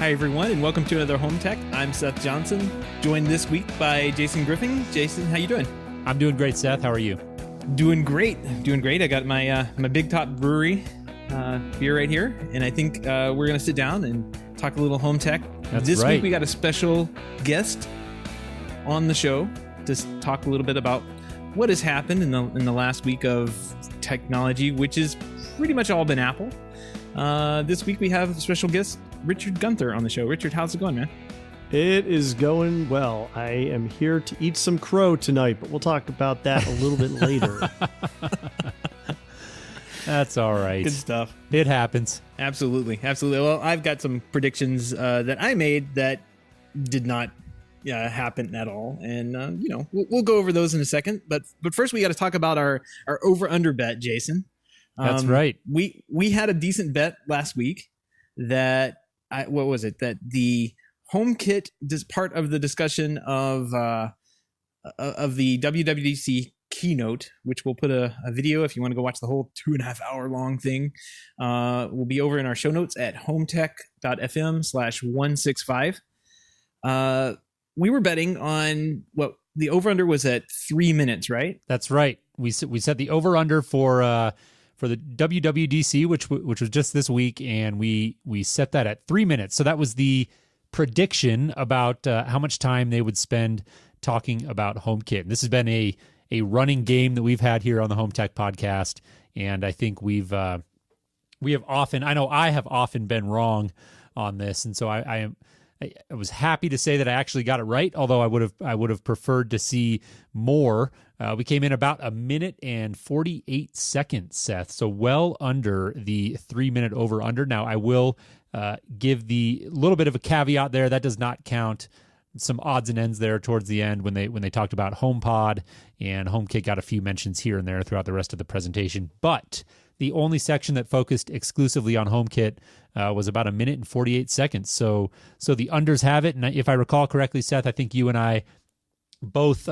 Hi, everyone, and welcome to another Home Tech. I'm Seth Johnson, joined this week by Jason Griffin. Jason, how you doing? I'm doing great, Seth. How are you? Doing great. I got my my Big Top Brewery beer right here, and I think we're going to sit down and talk a little Home Tech. This week we got a special guest on the show to talk a little bit about what has happened in the last week of technology, which has pretty much all been Apple. This week we have a special guest, Richard Gunther, on the show. Richard, how's it going, man? It is going well. I am here to eat some crow tonight, but we'll talk about that a little bit later. That's all right. Good stuff. It happens. Absolutely. Well, I've got some predictions that I made that did not happen at all. And, we'll go over those in a second. But first, we got to talk about our over-under bet, Jason. That's right. We had a decent bet last week that that the HomeKit is part of the discussion of the WWDC keynote, which we'll put a video if you want to go watch the whole 2.5 hour long thing. Will be over in our show notes at HomeTech.fm/165. We were betting on what the over under was at 3 minutes, right? That's right. We set the over under for the WWDC, which was just this week, and we set that at 3 minutes. So that was the prediction about how much time they would spend talking about HomeKit. And this has been a running game that we've had here on the Home Tech podcast, and I think I have often been wrong on this, and so I was happy to say that I actually got it right, although I would have preferred to see more. We came in about 1 minute and 48 seconds, Seth, so well under the 3 minute over under. Now I will give the little bit of a caveat there. That does not count some odds and ends there towards the end when they talked about HomePod, and HomeKit got a few mentions here and there throughout the rest of the presentation. But the only section that focused exclusively on HomeKit was about 1 minute and 48 seconds. So the unders have it. And if I recall correctly, Seth, I think you and I both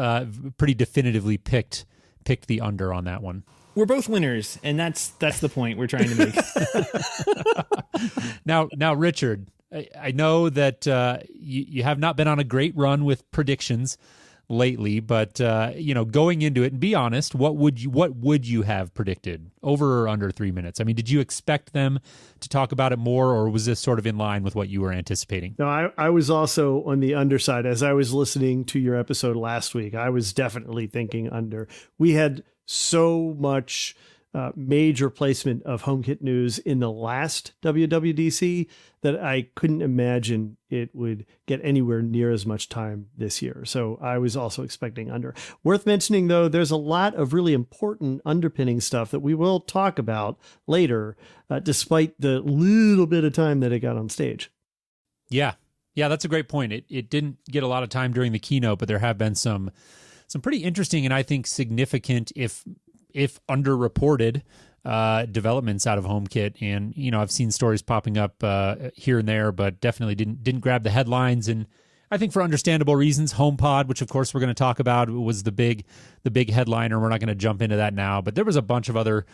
pretty definitively picked the under on that one. We're both winners, and that's the point we're trying to make. Now, Richard, I know that you have not been on a great run with predictions lately, but going into it, and be honest, what would you have predicted, over or under 3 minutes? I mean, did you expect them to talk about it more, or was this sort of in line with what you were anticipating? No, I was also on the underside. As I was listening to your episode last week, I was definitely thinking under. We had so much major placement of HomeKit news in the last WWDC that I couldn't imagine it would get anywhere near as much time this year. So I was also expecting under. Worth mentioning, though, there's a lot of really important underpinning stuff that we will talk about later, despite the little bit of time that it got on stage. Yeah, that's a great point. It didn't get a lot of time during the keynote, but there have been some pretty interesting and I think significant, if underreported, developments out of HomeKit. And I've seen stories popping up here and there, but definitely didn't grab the headlines. And I think for understandable reasons, HomePod, which of course we're going to talk about, was the big headliner. We're not going to jump into that now, but there was a bunch of other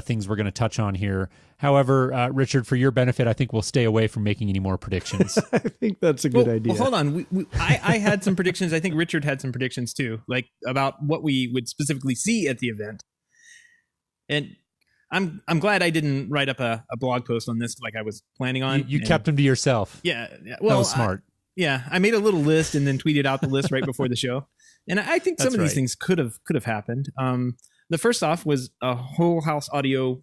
things we're going to touch on here. However, Richard, for your benefit, I think we'll stay away from making any more predictions. I think that's a good idea. Well, hold on. I had some predictions. I think Richard had some predictions too, like about what we would specifically see at the event. And I'm glad I didn't write up a blog post on this like I was planning on. You kept them to yourself. Yeah. Well, that was smart. I made a little list and then tweeted out the list right before the show. And I think some of these things could have happened. The first off was a whole house audio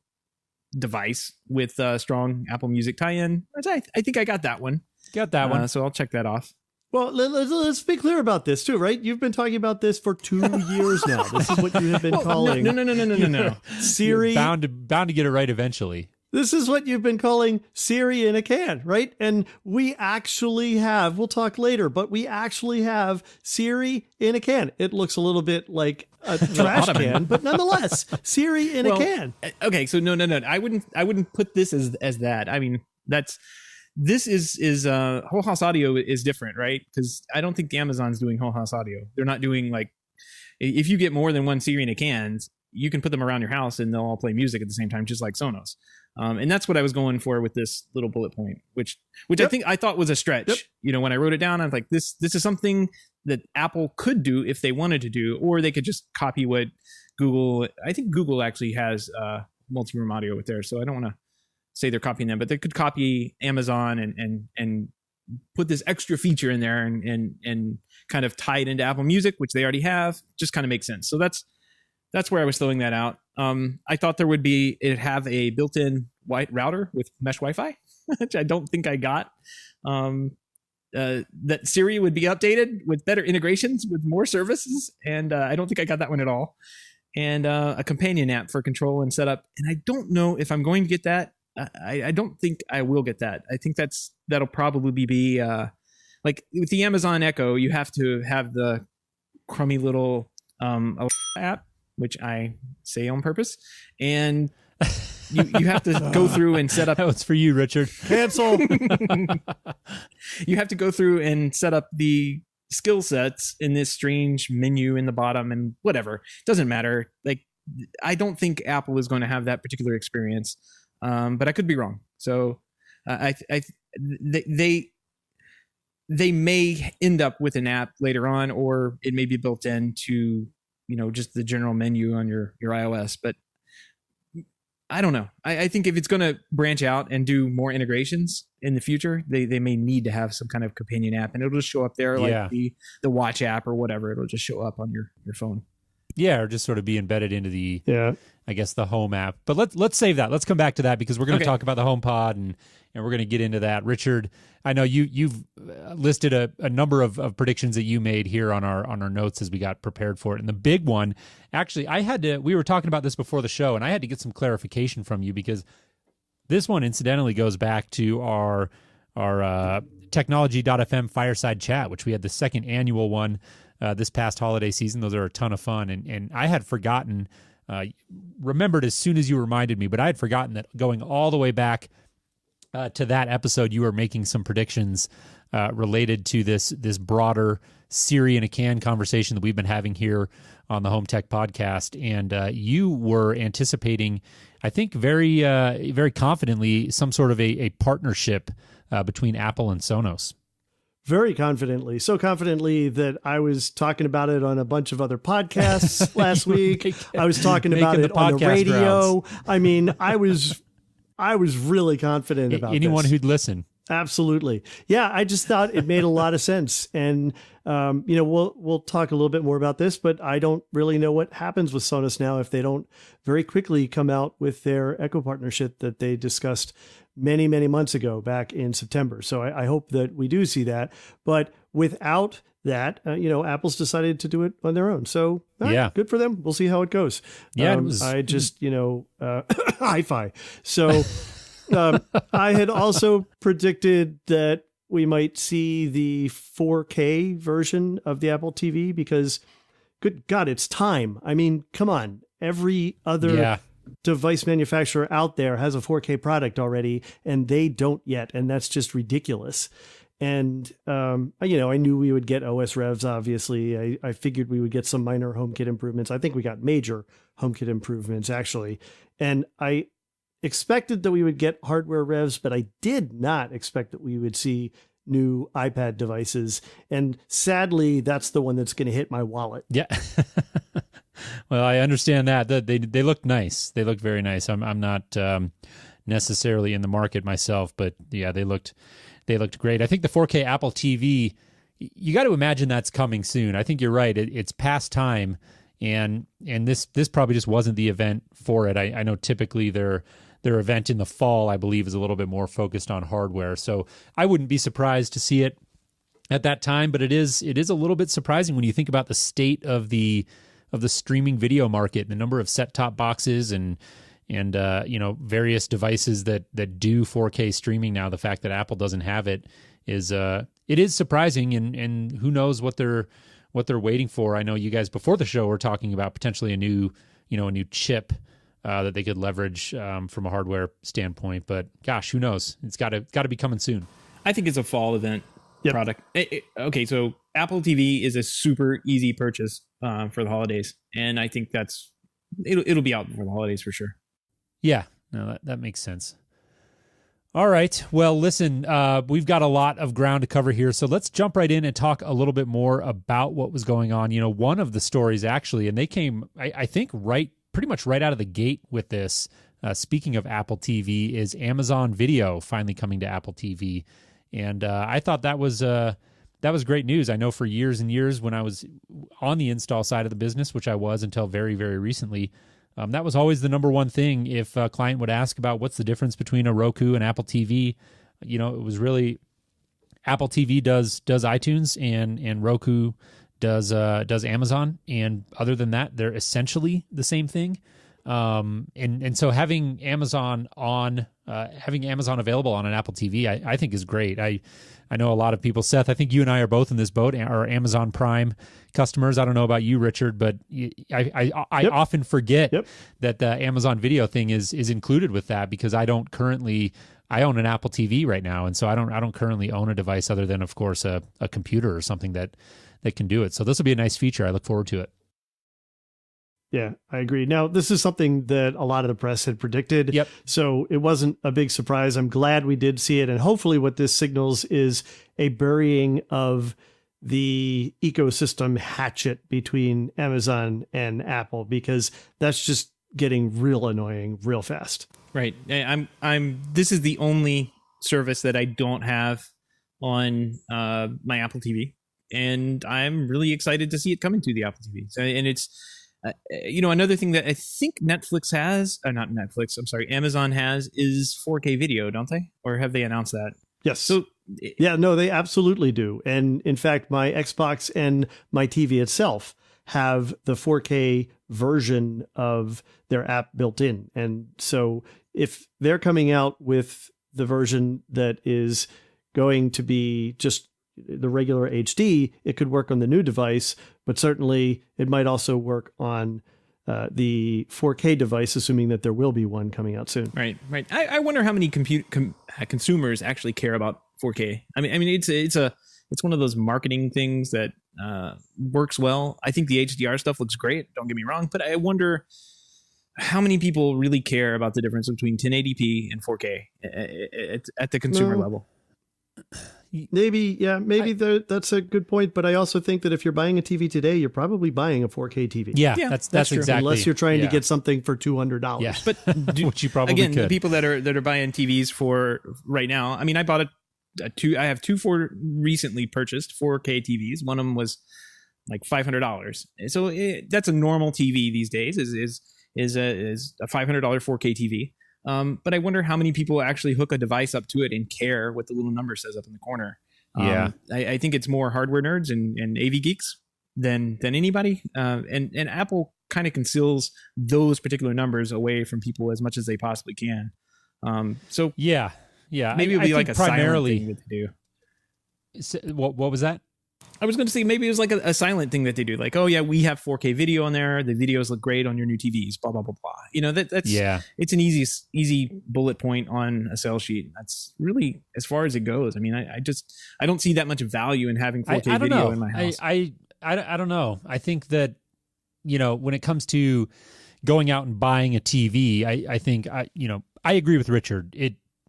device with a strong Apple Music tie-in. I think I got that one. Got that one. So I'll check that off. Well, let's be clear about this too, right? You've been talking about this for 2 years now. This is what you have been calling. No. Siri. Bound to get it right eventually. This is what you've been calling Siri in a can, right? And we actually have, we'll talk later, but we actually have Siri in a can. It looks a little bit like a trash can, but nonetheless, Siri in a can. Okay, so no. I wouldn't put this as that. I mean, this is whole house audio is different, right? Because I don't think Amazon's doing whole house audio. They're not doing like, if you get more than one Siri in a can, you can put them around your house and they'll all play music at the same time, just like Sonos. And that's what I was going for with this little bullet point, which Yep. I thought was a stretch. Yep. You know, when I wrote it down, I was like, this is something that Apple could do if they wanted to do, or they could just copy what Google. I think Google actually has multi-room audio with theirs, so I don't want to say they're copying them, but they could copy Amazon and put this extra feature in there and kind of tie it into Apple Music, which they already have. Just kind of makes sense. So that's where I was throwing that out. I thought it'd have a built-in white router with mesh Wi-Fi, which I don't think I got. That Siri would be updated with better integrations with more services, and I don't think I got that one at all. And a companion app for control and setup. And I don't know if I'm going to get that. I don't think I will get that. I think that'll probably be like with the Amazon Echo, you have to have the crummy little app, which I say on purpose, and you have to go through and set up. That was for you, Richard. Cancel. You have to go through and set up the skill sets in this strange menu in the bottom, and whatever, doesn't matter. Like, I don't think Apple is going to have that particular experience, but I could be wrong. So they may end up with an app later on, or it may be built into, you know, just the general menu on your iOS. But I don't know. I think if it's going to branch out and do more integrations in the future, they may need to have some kind of companion app, and it'll just show up there like the Watch app or whatever. It'll just show up on your phone. Yeah, or just sort of be embedded into the, I guess, the Home app. But let's save that. Let's come back to that, because we're going to talk about the HomePod, and we're going to get into that. Richard, I know you've listed a number of predictions that you made here on our notes as we got prepared for it. And the big one, actually, we were talking about this before the show, and I had to get some clarification from you, because this one incidentally goes back to our Technology.fm fireside chat, which we had the second annual one this past holiday season. Those are a ton of fun. And I had forgotten, remembered as soon as you reminded me, but I had forgotten that going all the way back to that episode, you were making some predictions related to this broader Siri in a can conversation that we've been having here on the Home Tech podcast. And you were anticipating, I think very, very confidently, some sort of a partnership between Apple and Sonos. Very confidently. So confidently that I was talking about it on a bunch of other podcasts last week. I was talking about it on the radio. Rounds. I mean, I was really confident about anyone this. Who'd listen. Absolutely. Yeah, I just thought it made a lot of sense. And, you know, we'll talk a little bit more about this, but I don't really know what happens with Sonos now if they don't very quickly come out with their Echo partnership that they discussed many, many months ago back in September. So I hope that we do see that. But without that, you know, Apple's decided to do it on their own. So good for them. We'll see how it goes. Yeah, I just, you know, hi-fi. So I had also predicted that we might see the 4K version of the Apple TV, because good God, it's time. I mean, come on. Every other device manufacturer out there has a 4K product already, and they don't yet. And that's just ridiculous. And, you know, I knew we would get OS revs, obviously. I figured we would get some minor HomeKit improvements. I think we got major HomeKit improvements, actually. And I expected that we would get hardware revs, but I did not expect that we would see new iPad devices. And sadly, that's the one that's going to hit my wallet. Yeah. Well, I understand that. They look nice. They look very nice. I'm not necessarily in the market myself, but yeah, they looked great. I think the 4K Apple TV, you got to imagine that's coming soon. I think you're right. It's past time, and this probably just wasn't the event for it. I know typically their event in the fall, I believe, is a little bit more focused on hardware. So I wouldn't be surprised to see it at that time, but it is a little bit surprising when you think about the state of the streaming video market, the number of set-top boxes and you know, various devices that do 4K streaming now. The fact that Apple doesn't have it is surprising, and who knows what they're waiting for. I know you guys before the show were talking about potentially a new chip that they could leverage from a hardware standpoint, but gosh, who knows? It's got to be coming soon. I think it's a fall event product. Okay, so Apple TV is a super easy purchase for the holidays, and I think it'll be out for the holidays for sure. Yeah, No, that makes sense. All right. Well, listen, we've got a lot of ground to cover here, so let's jump right in and talk a little bit more about what was going on. You know, one of the stories actually, and they came, I think, pretty much right out of the gate with this. Speaking of Apple TV, is Amazon Video finally coming to Apple TV, and I thought that was great news. I know for years and years when I was on the install side of the business, which I was until very, very recently. That was always the number one thing if a client would ask about what's the difference between a Roku and Apple TV. You know, it was really Apple TV does iTunes and Roku does Amazon, and other than that, they're essentially the same thing. And so having Amazon available on an Apple TV, I think is great. I know a lot of people, Seth, I think you and I are both in this boat, are Amazon Prime customers. I don't know about you, Richard, but I Yep. often forget Yep. that the Amazon Video thing is included with that, because I own an Apple TV right now. And so I don't currently own a device other than, of course, a computer or something that can do it. So this will be a nice feature. I look forward to it. Yeah, I agree. Now, this is something that a lot of the press had predicted. Yep. So it wasn't a big surprise. I'm glad we did see it. And hopefully what this signals is a burying of the ecosystem hatchet between Amazon and Apple, because that's just getting real annoying real fast. Right. This is the only service that I don't have on my Apple TV, and I'm really excited to see it coming to the Apple TV. So, and it's, another thing that I think Netflix has, not Netflix, I'm sorry, Amazon has, is 4K video, don't they? Or have they announced that? Yes. So, yeah, no, they absolutely do. And in fact, my Xbox and my TV itself have the 4K version of their app built in. And so if they're coming out with the version that is going to be just the regular HD, it could work on the new device, but certainly it might also work on the 4K device, assuming that there will be one coming out soon. Right. I wonder how many consumers actually care about 4K. I mean, it's one of those marketing things that works well. I think the HDR stuff looks great. Don't get me wrong, but I wonder how many people really care about the difference between 1080p and 4K at the consumer level. Maybe that's a good point. But I also think that if you're buying a TV today, you're probably buying a 4K TV. Yeah, that's exactly. Unless you're trying to get something for $200. Yeah, but which you probably again, could. The people that are buying TVs for right now. I mean, I bought I have two recently purchased 4K TVs. One of them was like $500. So that's a normal TV these days. Is a $500 4K TV. But I wonder how many people actually hook a device up to it and care what the little number says up in the corner. I think it's more hardware nerds and AV geeks than anybody. And Apple kind of conceals those particular numbers away from people as much as they possibly can. So yeah, maybe it'll be like a primarily silent thing that they do. What was that? I was going to say maybe it was like a silent thing that they do. Like, oh yeah, we have 4K video on there. The videos look great on your new TVs. Blah blah blah blah. That's It's an easy bullet point on a sales sheet. That's really as far as it goes. I mean, I don't see that much value in having 4K video in my house. I don't know. I think that when it comes to going out and buying a TV, I think I agree with Richard.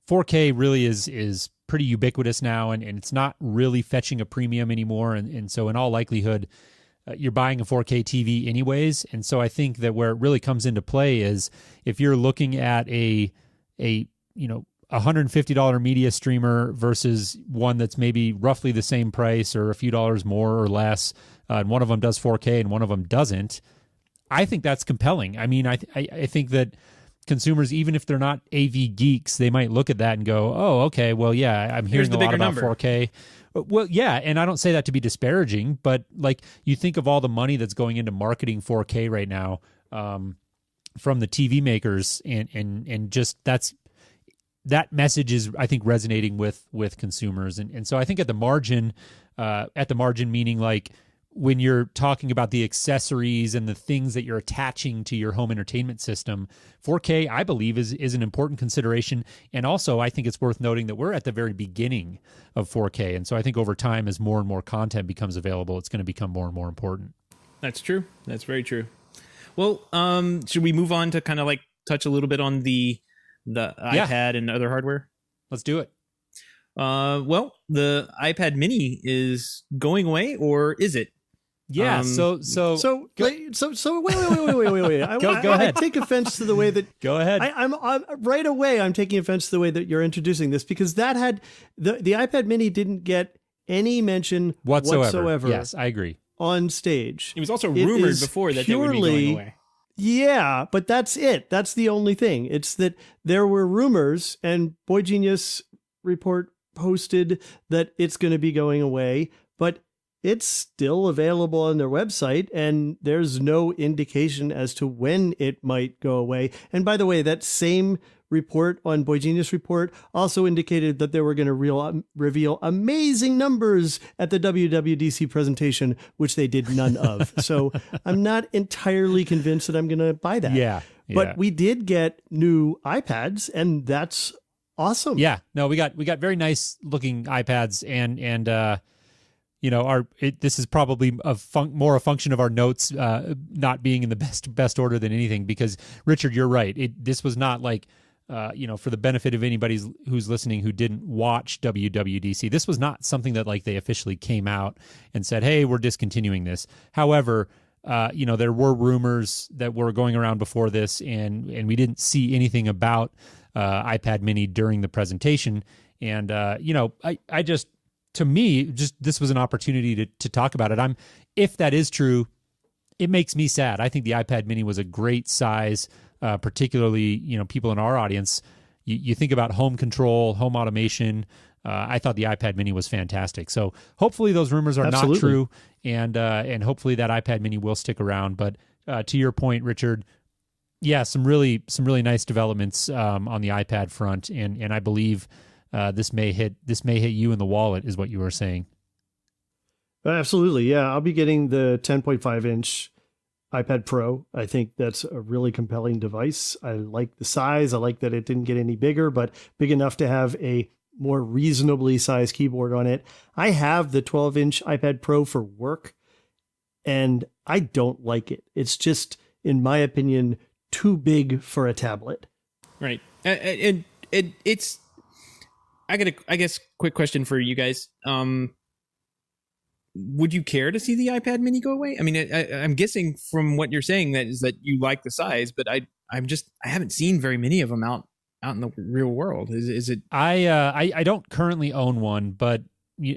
4K really is pretty ubiquitous now, and it's not really fetching a premium anymore. And so in all likelihood, you're buying a 4K TV anyways. And so I think that where it really comes into play is if you're looking at a $150 media streamer versus one that's maybe roughly the same price or a few dollars more or less, and one of them does 4K and one of them doesn't, I think that's compelling. I mean, I think that consumers, even if they're not AV geeks, they might look at that and go, oh, okay, well, yeah, I'm hearing a lot about number. 4K. Well, yeah, and I don't say that to be disparaging, but like you think of all the money that's going into marketing 4K right now from the TV makers, and just that message is, I think, resonating with consumers. And so I think at the margin meaning like when you're talking about the accessories and the things that you're attaching to your home entertainment system, 4K, I believe, is an important consideration. And also, I think it's worth noting that we're at the very beginning of 4K. And so I think over time, as more and more content becomes available, it's going to become more and more important. That's true. That's very true. Well, should we move on to kind of like touch a little bit on the the iPad and other hardware? Let's do it. Well, the iPad Mini is going away, or is it? Yeah. So wait. Go ahead. I take offense to the way that. Go ahead. I'm right away. I'm taking offense to the way that you're introducing this, because that had the iPad Mini didn't get any mention whatsoever. Yes, I agree. On stage. It was also rumored before that they would be going away. Yeah, but that's it. That's the only thing. It's that there were rumors, and Boy Genius Report posted that it's going to be going away, but it's still available on their website, and there's no indication as to when it might go away. And by the way, that same report on Boy Genius Report also indicated that they were going to reveal amazing numbers at the WWDC presentation, which they did none of. So I'm not entirely convinced that I'm going to buy that. Yeah. But we did get new iPads, and that's awesome. Yeah. No, we got very nice looking iPads, and this is probably more a function of our notes not being in the best order than anything, because Richard, you're right. This was not like for the benefit of anybody who's listening who didn't watch WWDC, this was not something that like they officially came out and said, hey, we're discontinuing this. However, there were rumors that were going around before this, and we didn't see anything about iPad Mini during the presentation. And, I just, to me, just this was an opportunity to talk about it. If that is true, it makes me sad. I think the iPad Mini was a great size, particularly, people in our audience. You think about home control, home automation. I thought the iPad Mini was fantastic. So hopefully those rumors are not true, and hopefully that iPad Mini will stick around. But to your point, Richard, yeah, some really nice developments on the iPad front, and I believe this may hit you in the wallet, is what you were saying. Absolutely, yeah. I'll be getting the 10.5-inch iPad Pro. I think that's a really compelling device. I like the size. I like that it didn't get any bigger, but big enough to have a more reasonably sized keyboard on it. I have the 12-inch iPad Pro for work, and I don't like it. It's just, in my opinion, too big for a tablet. Right. And it's, I guess, quick question for you guys. Would you care to see the iPad Mini go away? I mean, I'm guessing from what you're saying that you like the size, but I haven't seen very many of them out in the real world. Is it? I don't currently own one, but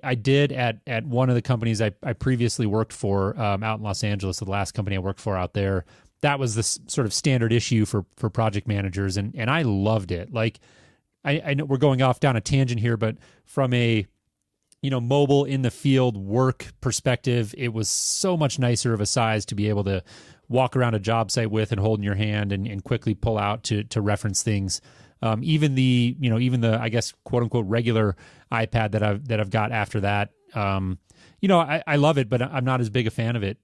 I did at one of the companies I previously worked for out in Los Angeles. The last company I worked for out there, that was the sort of standard issue for project managers, and I loved it. Like, I know we're going off down a tangent here, but from a mobile in the field work perspective, it was so much nicer of a size to be able to walk around a job site with and hold in your hand and quickly pull out to reference things. Even the I guess quote unquote regular iPad that I've got after that, I love it, but I'm not as big a fan of it,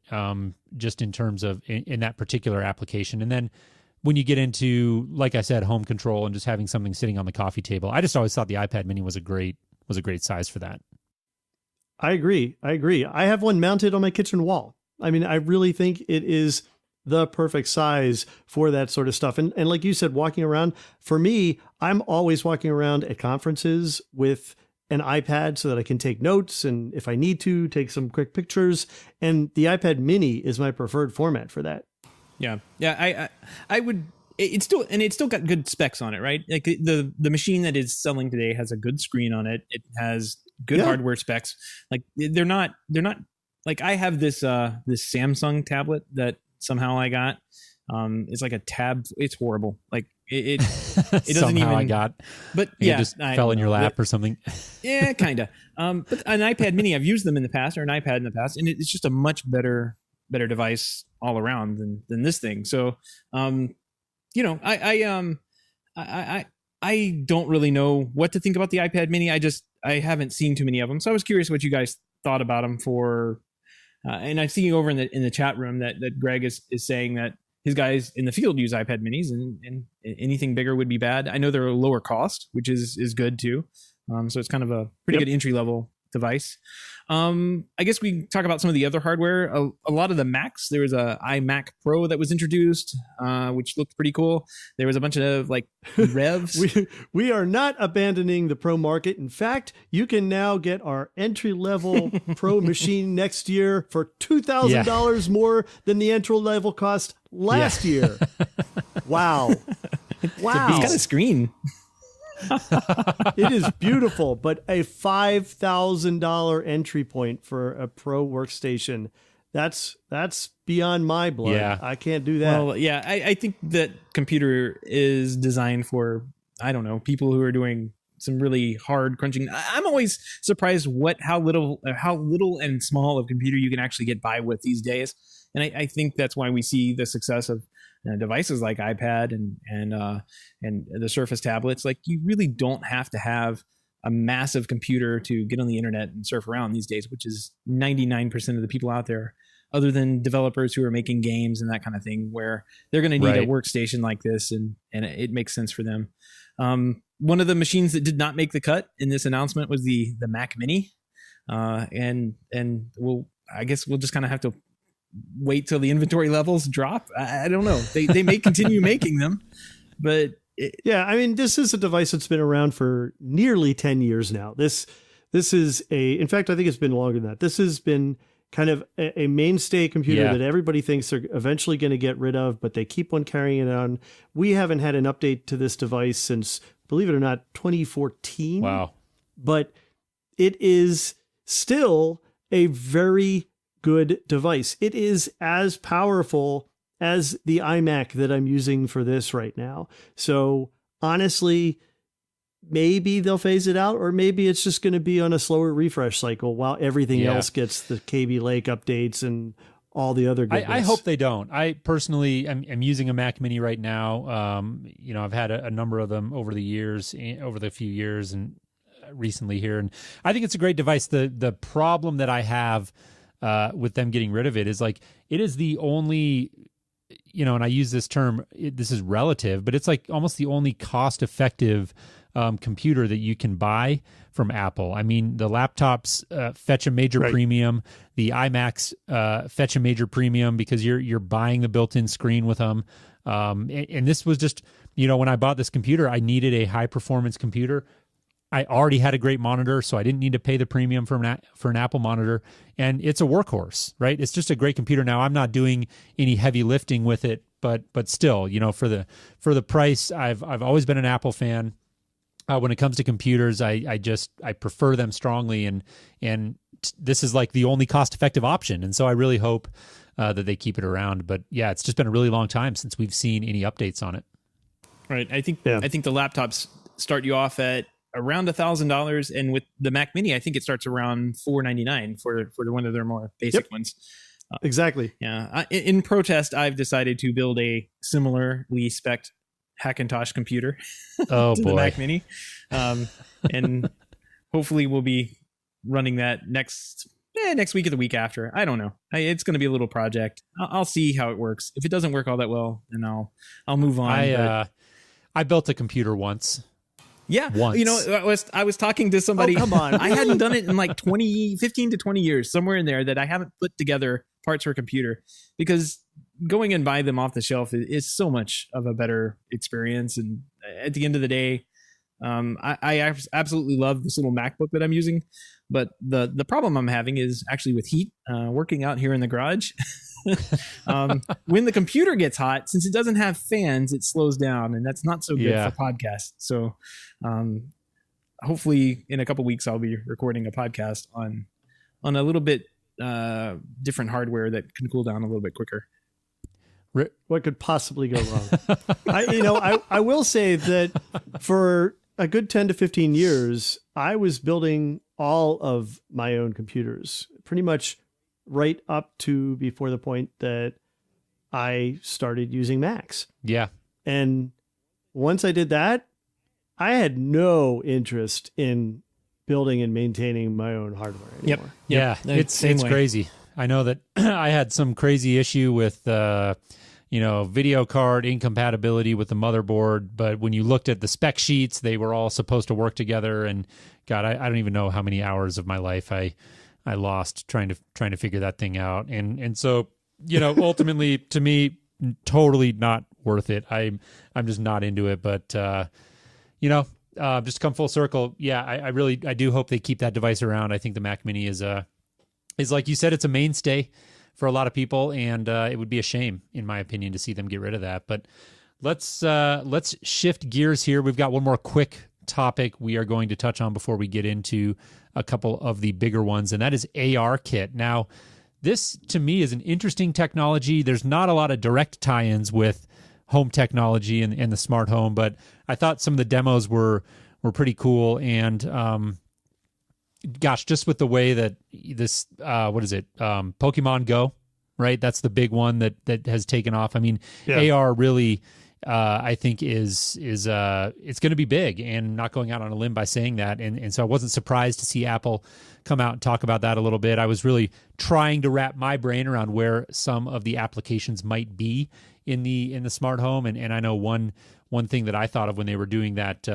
just in terms of in that particular application. And then when you get into, like I said, home control and just having something sitting on the coffee table, I just always thought the iPad Mini was a great size for that. I agree. I have one mounted on my kitchen wall. I mean, I really think it is the perfect size for that sort of stuff. And like you said, walking around, for me, I'm always walking around at conferences with an iPad so that I can take notes, and if I need to, take some quick pictures. And the iPad Mini is my preferred format for that. Yeah. I would. It's still got good specs on it, right? Like the machine that is selling today has a good screen on it. It has good hardware specs. Like they're not like, I have this Samsung tablet that somehow I got. It's like a tab. It's horrible. Like it doesn't even. I got. But it just fell in your lap or something. Yeah, kind of. But an iPad Mini, I've used them in the past, or an iPad in the past, and it's just a much better device all around than this thing. So, I don't really know what to think about the iPad Mini. I haven't seen too many of them, so I was curious what you guys thought about them. And I'm seeing over in the chat room that Greg is saying that his guys in the field use iPad Minis, and anything bigger would be bad. I know they're a lower cost, which is good too. So it's kind of a pretty good entry level device. I guess we can talk about some of the other hardware. A lot of the Macs, there was a iMac Pro that was introduced, which looked pretty cool. There was a bunch of like revs. we are not abandoning the Pro market. In fact, you can now get our entry-level Pro machine next year for $2,000 more than the entry-level cost last year. Wow. Wow. It's got a screen. It is beautiful, but a $5,000 entry point for a Pro workstation. That's beyond my blood. Yeah. I can't do that. Well, yeah, I think that computer is designed for, I don't know, people who are doing some really hard crunching. I'm always surprised how little and small of computer you can actually get by with these days. And I think that's why we see the success of devices like iPad and the Surface tablets. Like, you really don't have to have a massive computer to get on the internet and surf around these days, which is 99% of the people out there, other than developers who are making games and that kind of thing, where they're going to need a workstation like this, and it makes sense for them. One of the machines that did not make the cut in this announcement was the Mac Mini, and I guess we'll just kind of have to wait till the inventory levels drop. I don't know. They may continue making them, but yeah, I mean, this is a device that's been around for nearly 10 years now. This is in fact, I think it's been longer than that. This has been kind of a mainstay computer that everybody thinks they're eventually going to get rid of, but they keep on carrying it on. We haven't had an update to this device since, believe it or not, 2014. Wow. But it is still a very good device. It is as powerful as the iMac that I'm using for this right now. So honestly, maybe they'll phase it out, or maybe it's just going to be on a slower refresh cycle while everything else gets the KB Lake updates and all the other goodness. I hope they don't. I personally am using a Mac Mini right now. I've had a number of them over the few years and recently here, and I think it's a great device. The problem that I have with them getting rid of it is, like, it is the only, and I use this term, this is relative, but it's like almost the only cost-effective computer that you can buy from Apple. I mean, the laptops fetch a major premium. The iMacs fetch a major premium because you're buying the built-in screen with them. And this was just, when I bought this computer, I needed a high-performance computer. I already had a great monitor, so I didn't need to pay the premium for an Apple monitor. And it's a workhorse, right? It's just a great computer. Now, I'm not doing any heavy lifting with it, but still, for the price, I've always been an Apple fan. When it comes to computers, I prefer them strongly, and this is like the only cost-effective option. And so I really hope that they keep it around. But yeah, it's just been a really long time since we've seen any updates on it. Right. I think the laptops start you off at around $1,000, and with the Mac Mini, I think it starts around $499 for one of their more basic ones. Exactly. Yeah. In protest, I've decided to build a similarly spec'd Hackintosh computer to the Mac Mini, and hopefully we'll be running that next week or the week after. I don't know. It's going to be a little project. I'll see how it works. If it doesn't work all that well, then I'll move on. I built a computer once. Yeah. Once. I was talking to somebody. Oh, come on. I hadn't done it in like 15 to 20 years, somewhere in there, that I haven't put together parts for a computer, because going and buy them off the shelf is so much of a better experience. And at the end of the day, I absolutely love this little MacBook that I'm using, but the problem I'm having is actually with heat, working out here in the garage. When the computer gets hot, since it doesn't have fans, it slows down, and that's not so good for podcasts. So hopefully in a couple weeks, I'll be recording a podcast on a little bit different hardware that can cool down a little bit quicker. What could possibly go wrong? I will say that for a good 10 to 15 years, I was building all of my own computers, pretty much right up to before the point that I started using Macs. Yeah. And once I did that, I had no interest in building and maintaining my own hardware anymore. Yep. Yeah. It's crazy. I know that I had some crazy issue with, video card incompatibility with the motherboard. But when you looked at the spec sheets, they were all supposed to work together. And God, I don't even know how many hours of my life I lost trying to figure that thing out. And so, ultimately to me, totally not worth it. I'm just not into it. But, just come full circle. Yeah, I do hope they keep that device around. I think the Mac Mini is like you said, it's a mainstay for a lot of people, and it would be a shame, in my opinion, to see them get rid of that. But let's shift gears here. We've got one more quick topic we are going to touch on before we get into a couple of the bigger ones, and that is ARKit. Now, this to me is an interesting technology. There's not a lot of direct tie-ins with home technology and the smart home, but I thought some of the demos were pretty cool. And gosh, just with the way that this Pokemon Go, right? That's the big one that has taken off. I mean, yeah. AR really I think is it's going to be big, and not going out on a limb by saying that. And so I wasn't surprised to see Apple come out and talk about that a little bit. I was really trying to wrap my brain around where some of the applications might be in the smart home. And I know one thing that I thought of when they were doing that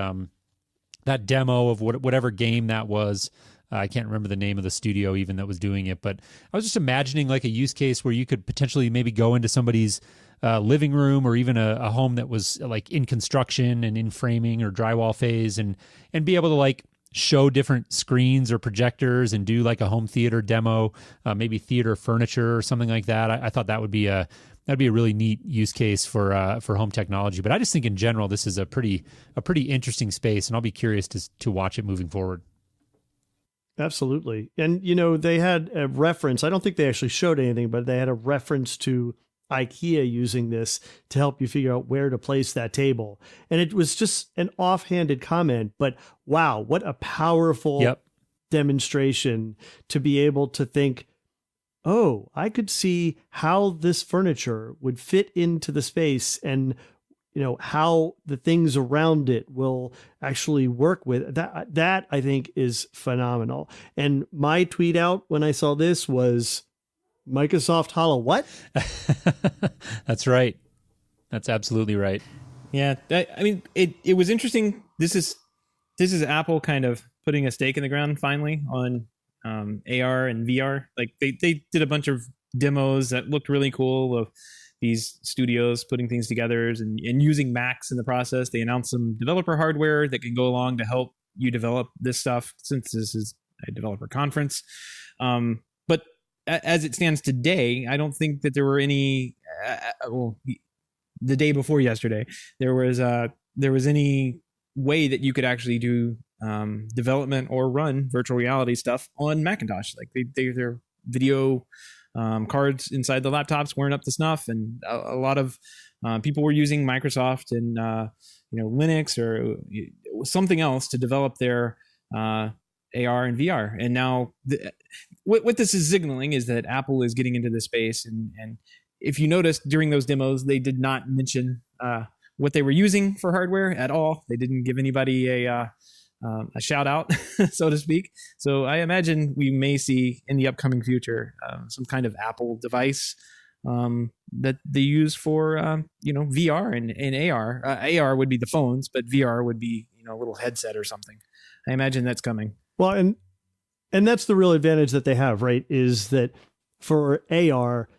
that demo of whatever game that was. I can't remember the name of the studio even that was doing it, but I was just imagining like a use case where you could potentially maybe go into somebody's living room, or even a home that was like in construction and in framing or drywall phase, and be able to like show different screens or projectors and do like a home theater demo, maybe theater furniture or something like that. I thought that would be that'd be a really neat use case for home technology. But I just think in general this is a pretty interesting space, and I'll be curious to watch it moving forward. Absolutely. And, they had a reference. I don't think they actually showed anything, but they had a reference to IKEA using this to help you figure out where to place that table. And it was just an offhanded comment, but wow, what a powerful demonstration to be able to think, oh, I could see how this furniture would fit into the space, and how the things around it will actually work with that. That I think is phenomenal. And my tweet out when I saw this was Microsoft Holo. What? That's right. That's absolutely right. Yeah. I mean, it was interesting. This is Apple kind of putting a stake in the ground finally on AR and VR. Like they did a bunch of demos that looked really cool of these studios putting things together and using Macs in the process. They announced some developer hardware that can go along to help you develop this stuff, since this is a developer conference. But as it stands today, I don't think that there were any, the day before yesterday, there was any way that you could actually do development or run virtual reality stuff on Macintosh. Like their video cards inside the laptops weren't up to snuff, and a lot of people were using Microsoft and Linux or something else to develop their AR and VR. And now what this is signaling is that Apple is getting into this space. And if you noticed during those demos, they did not mention what they were using for hardware at all. They didn't give anybody a shout out, so to speak. So I imagine we may see in the upcoming future some kind of Apple device that they use for VR and AR. AR would be the phones, but VR would be a little headset or something. I imagine that's coming. Well, and that's the real advantage that they have, right? Is that for AR,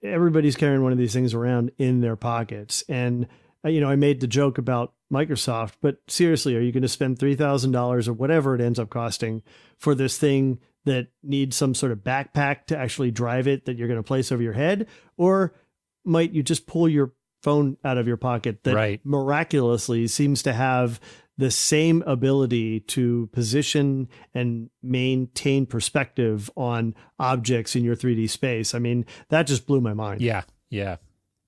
everybody's carrying one of these things around in their pockets. And I made the joke about Microsoft, but seriously, are you going to spend $3,000 or whatever it ends up costing for this thing that needs some sort of backpack to actually drive it that you're going to place over your head? Or might you just pull your phone out of your pocket that miraculously seems to have the same ability to position and maintain perspective on objects in your 3D space? I mean, that just blew my mind. Yeah.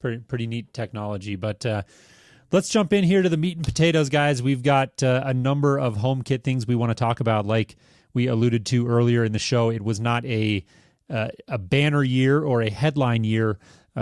Pretty neat technology. But let's jump in here to the meat and potatoes, guys. We've got a number of HomeKit things we want to talk about. Like we alluded to earlier in the show, it was not a banner year or a headline year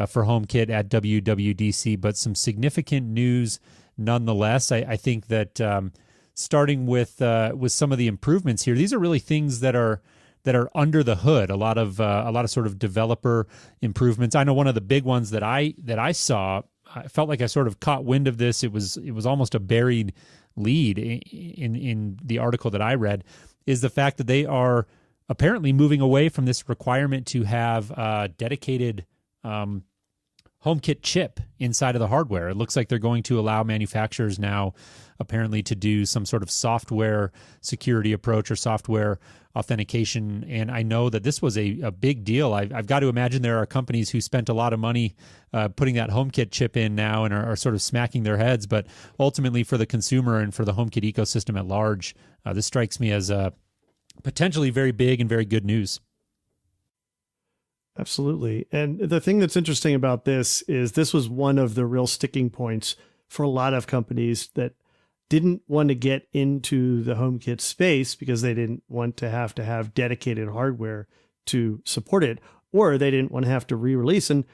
for HomeKit at WWDC, but some significant news nonetheless. I think that starting with some of the improvements here, these are really things that are that are under the hood. A lot of sort of developer improvements. I know one of the big ones that I saw. I felt like I sort of caught wind of this. It was almost a buried lead in the article that I read. Is the fact that they are apparently moving away from this requirement to have a dedicated HomeKit chip inside of the hardware. It looks like they're going to allow manufacturers now apparently to do some sort of software security approach or software authentication. And I know that this was a big deal. I've got to imagine there are companies who spent a lot of money putting that HomeKit chip in now and are sort of smacking their heads. But ultimately for the consumer and for the HomeKit ecosystem at large, this strikes me as potentially very big and very good news. Absolutely. And the thing that's interesting about this is this was one of the real sticking points for a lot of companies that didn't want to get into the HomeKit space because they didn't want to have dedicated hardware to support it, or they didn't want to have to re-release. And,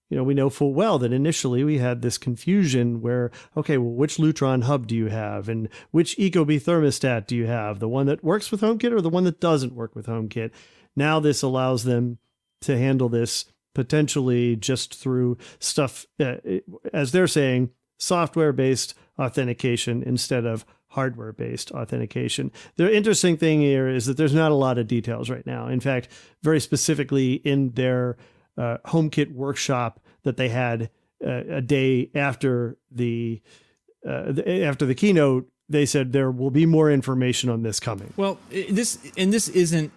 we know full well that initially we had this confusion where, okay, well, which Lutron hub do you have? And which Ecobee thermostat do you have? The one that works with HomeKit or the one that doesn't work with HomeKit? Now this allows them to handle this potentially just through stuff, as they're saying, software-based authentication instead of hardware-based authentication. The interesting thing here is that there's not a lot of details right now. In fact, very specifically in their HomeKit workshop that they had a day after the keynote, they said there will be more information on this coming. Well, this isn't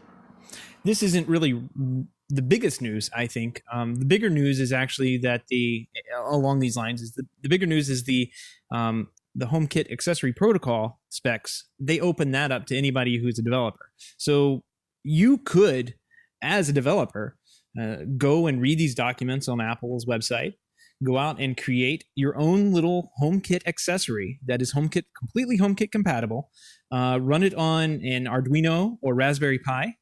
really the biggest news, I think. The bigger news is actually that along these lines is the bigger news is the HomeKit accessory protocol specs. They open that up to anybody who's a developer. So you could, as a developer, go and read these documents on Apple's website, go out and create your own little HomeKit accessory that is completely HomeKit compatible, run it on an Arduino or Raspberry Pi,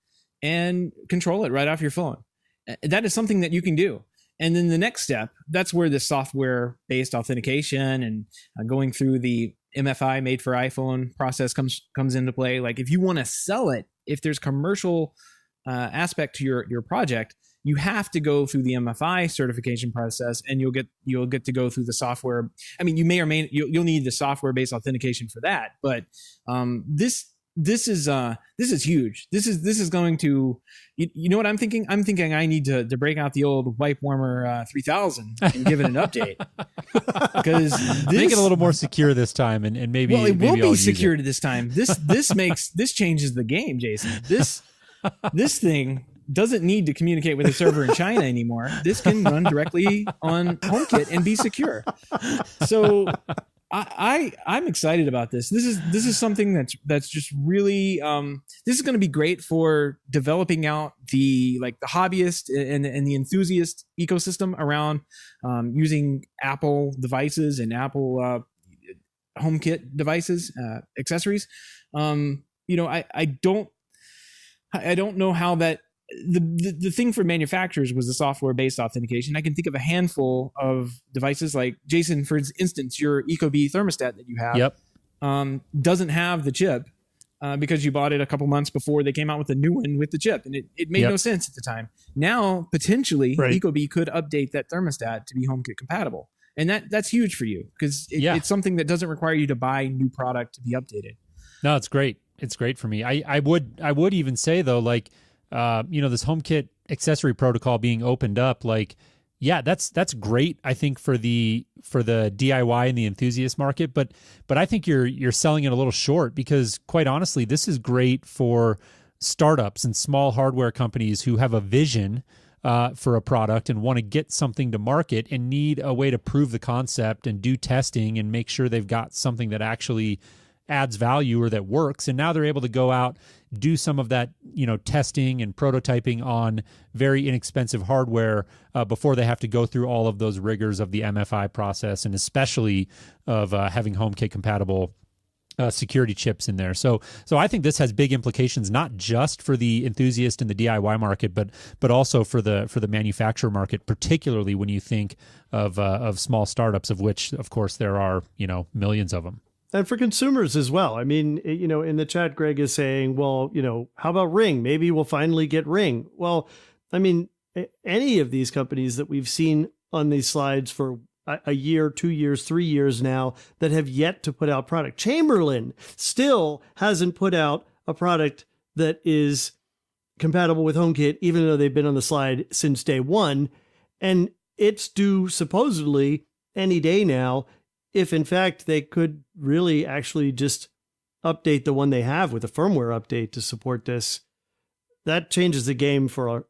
and control it right off your phone. That is something that you can do. And then the next step, that's where the software-based authentication and going through the MFI made for iPhone process comes into play. Like if you want to sell it, if there's commercial aspect to your project, you have to go through the MFI certification process, and you'll get to go through the software. I mean, you may or may you'll need the software-based authentication for that, but this is huge. This is going to, you know what I'm thinking? I'm thinking I need to break out the old Wipe Warmer 3000 and give it an update, because make it a little more secure this time, and maybe it will maybe be secured this time. This changes the game, Jason. This thing doesn't need to communicate with a server in China anymore. This can run directly on HomeKit and be secure. So I'm excited about this. This is something that's just really this is going to be great for developing out the hobbyist and the enthusiast ecosystem around using Apple devices and Apple HomeKit devices, accessories. I don't know how that. The thing for manufacturers was the software-based authentication. I can think of a handful of devices, like Jason, for instance, your Ecobee thermostat that you have doesn't have the chip because you bought it a couple months before they came out with a new one with the chip, and it made no sense at the time. Now, potentially, Ecobee could update that thermostat to be HomeKit compatible, and that's huge for you because it's something that doesn't require you to buy new product to be updated. No, it's great. It's great for me. I would even say though, like, this HomeKit accessory protocol being opened up, that's great. I think for the DIY and the enthusiast market, but I think you're selling it a little short, because quite honestly, this is great for startups and small hardware companies who have a vision for a product and want to get something to market and need a way to prove the concept and do testing and make sure they've got something that actually adds value or that works. And now they're able to go out, do some of that, testing and prototyping on very inexpensive hardware before they have to go through all of those rigors of the MFI process, and especially of having HomeKit compatible security chips in there. So I think this has big implications, not just for the enthusiast and the DIY market, but also for the manufacturer market, particularly when you think of small startups, of which, of course, there are millions of them. And for consumers as well. I mean, in the chat, Greg is saying, well, how about Ring? Maybe we'll finally get Ring. Well, I mean, any of these companies that we've seen on these slides for a year, 2 years, 3 years now that have yet to put out product. Chamberlain still hasn't put out a product that is compatible with HomeKit, even though they've been on the slide since day one. And it's due supposedly any day now, if in fact they could really actually just update the one they have with a firmware update to support this. That changes the game for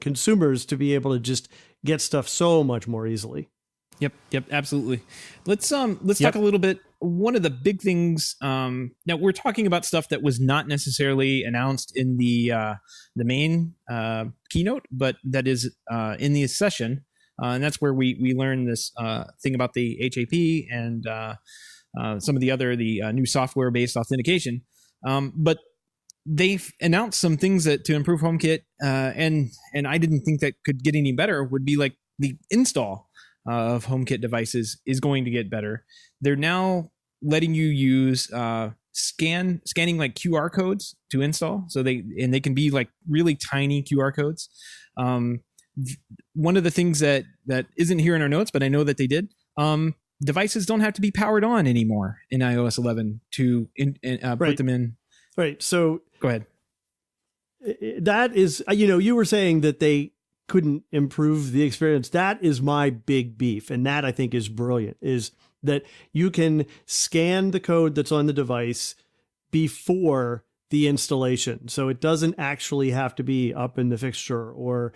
consumers to be able to just get stuff so much more easily. Yep, absolutely. Let's talk a little bit. One of the big things, now we're talking about stuff that was not necessarily announced in the main keynote, but that is in the session, and that's where we learned this thing about the HAP and some of the new software-based authentication. But they've announced some things to improve HomeKit, and I didn't think that could get any better. Would be like the install of HomeKit devices is going to get better. They're now letting you use scanning like QR codes to install. So they can be like really tiny QR codes. One of the things that isn't here in our notes, but I know that they did, devices don't have to be powered on anymore in iOS 11 to put them in. Right. So go ahead. That is, you were saying that they couldn't improve the experience. That is my big beef. And that I think is brilliant, is that you can scan the code that's on the device before the installation. So it doesn't actually have to be up in the fixture or,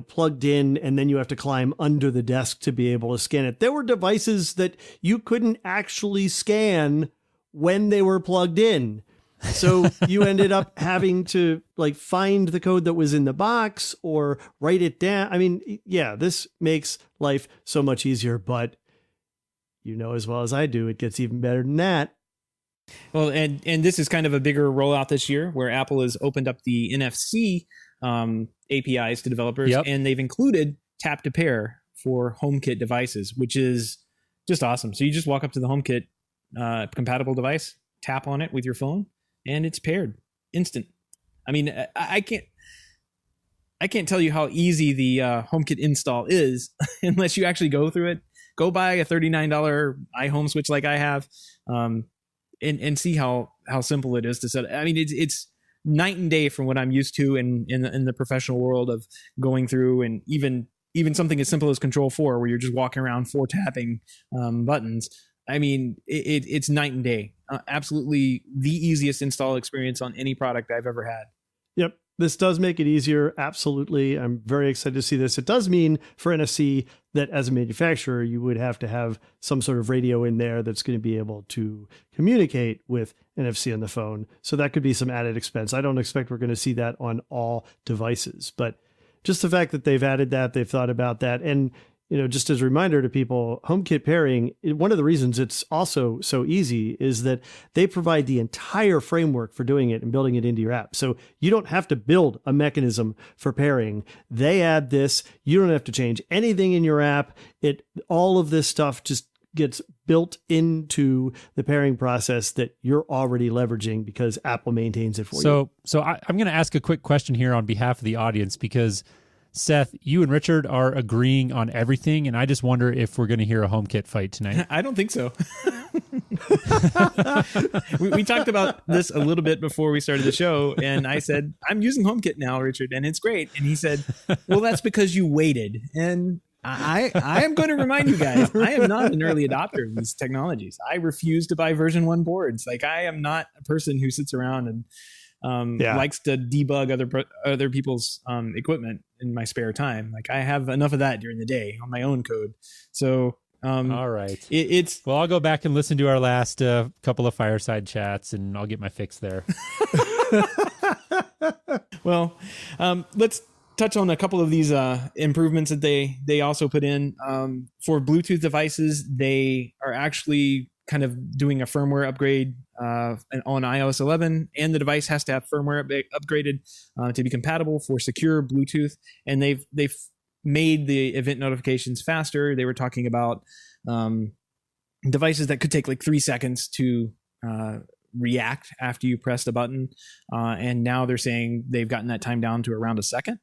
plugged in, and then you have to climb under the desk to be able to scan it. There were devices that you couldn't actually scan when they were plugged in. So you ended up having to find the code that was in the box or write it down. I mean, yeah, this makes life so much easier, but as well as I do, it gets even better than that. Well, and this is kind of a bigger rollout this year where Apple has opened up the NFC APIs to developers, and they've included tap to pair for HomeKit devices, which is just awesome. So you just walk up to the HomeKit compatible device, tap on it with your phone, and it's paired instant. I mean, I can't tell you how easy the HomeKit install is unless you actually go through it. Go buy a $39 iHome switch like I have, and see how simple it is to set. I mean, it's night and day from what I'm used to in the professional world of going through, and even something as simple as Control-4, where you're just walking around tapping buttons. I mean, it's night and day. Absolutely the easiest install experience on any product I've ever had. Yep. This does make it easier. Absolutely. I'm very excited to see this. It does mean for NFC that as a manufacturer, you would have to have some sort of radio in there that's going to be able to communicate with NFC on the phone. So that could be some added expense. I don't expect we're going to see that on all devices, but just the fact that they've added that, they've thought about that. And just as a reminder to people, HomeKit pairing, one of the reasons it's also so easy is that they provide the entire framework for doing it and building it into your app. So you don't have to build a mechanism for pairing. They add this. You don't have to change anything in your app. All of this stuff just gets built into the pairing process that you're already leveraging because Apple maintains it for you. So I'm going to ask a quick question here on behalf of the audience, because Seth, you and Richard are agreeing on everything, and I just wonder if we're going to hear a HomeKit fight tonight. I don't think so. we talked about this a little bit before we started the show, and I said, I'm using HomeKit now, Richard, and it's great. And he said, well, that's because you waited. And I am going to remind you guys, I am not an early adopter of these technologies. I refuse to buy version 1 boards. I am not a person who sits around and likes to debug other people's equipment in my spare time. I have enough of that during the day on my own code. So all right, it's well, I'll go back and listen to our last couple of fireside chats, and I'll get my fix there. Well, let's touch on a couple of these improvements that they also put in for Bluetooth devices. They are actually kind of doing a firmware upgrade on iOS 11, and the device has to have firmware upgraded to be compatible for secure Bluetooth. And they've made the event notifications faster. They were talking about devices that could take like 3 seconds to react after you press the button, and now they're saying they've gotten that time down to around a second.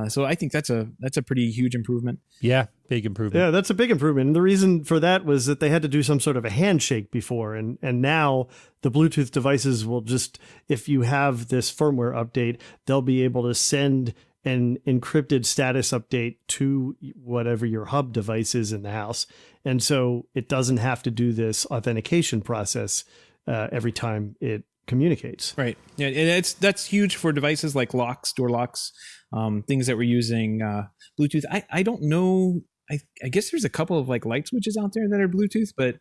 So I think that's a pretty huge improvement. Yeah, big improvement. Yeah, that's a big improvement. And the reason for that was that they had to do some sort of a handshake before. And now the Bluetooth devices will just, if you have this firmware update, they'll be able to send an encrypted status update to whatever your hub device is in the house. And so it doesn't have to do this authentication process every time it communicates. Right. Yeah, and that's huge for devices like locks, door locks, things that were using Bluetooth. I don't know. I guess there's a couple of like light switches out there that are Bluetooth, but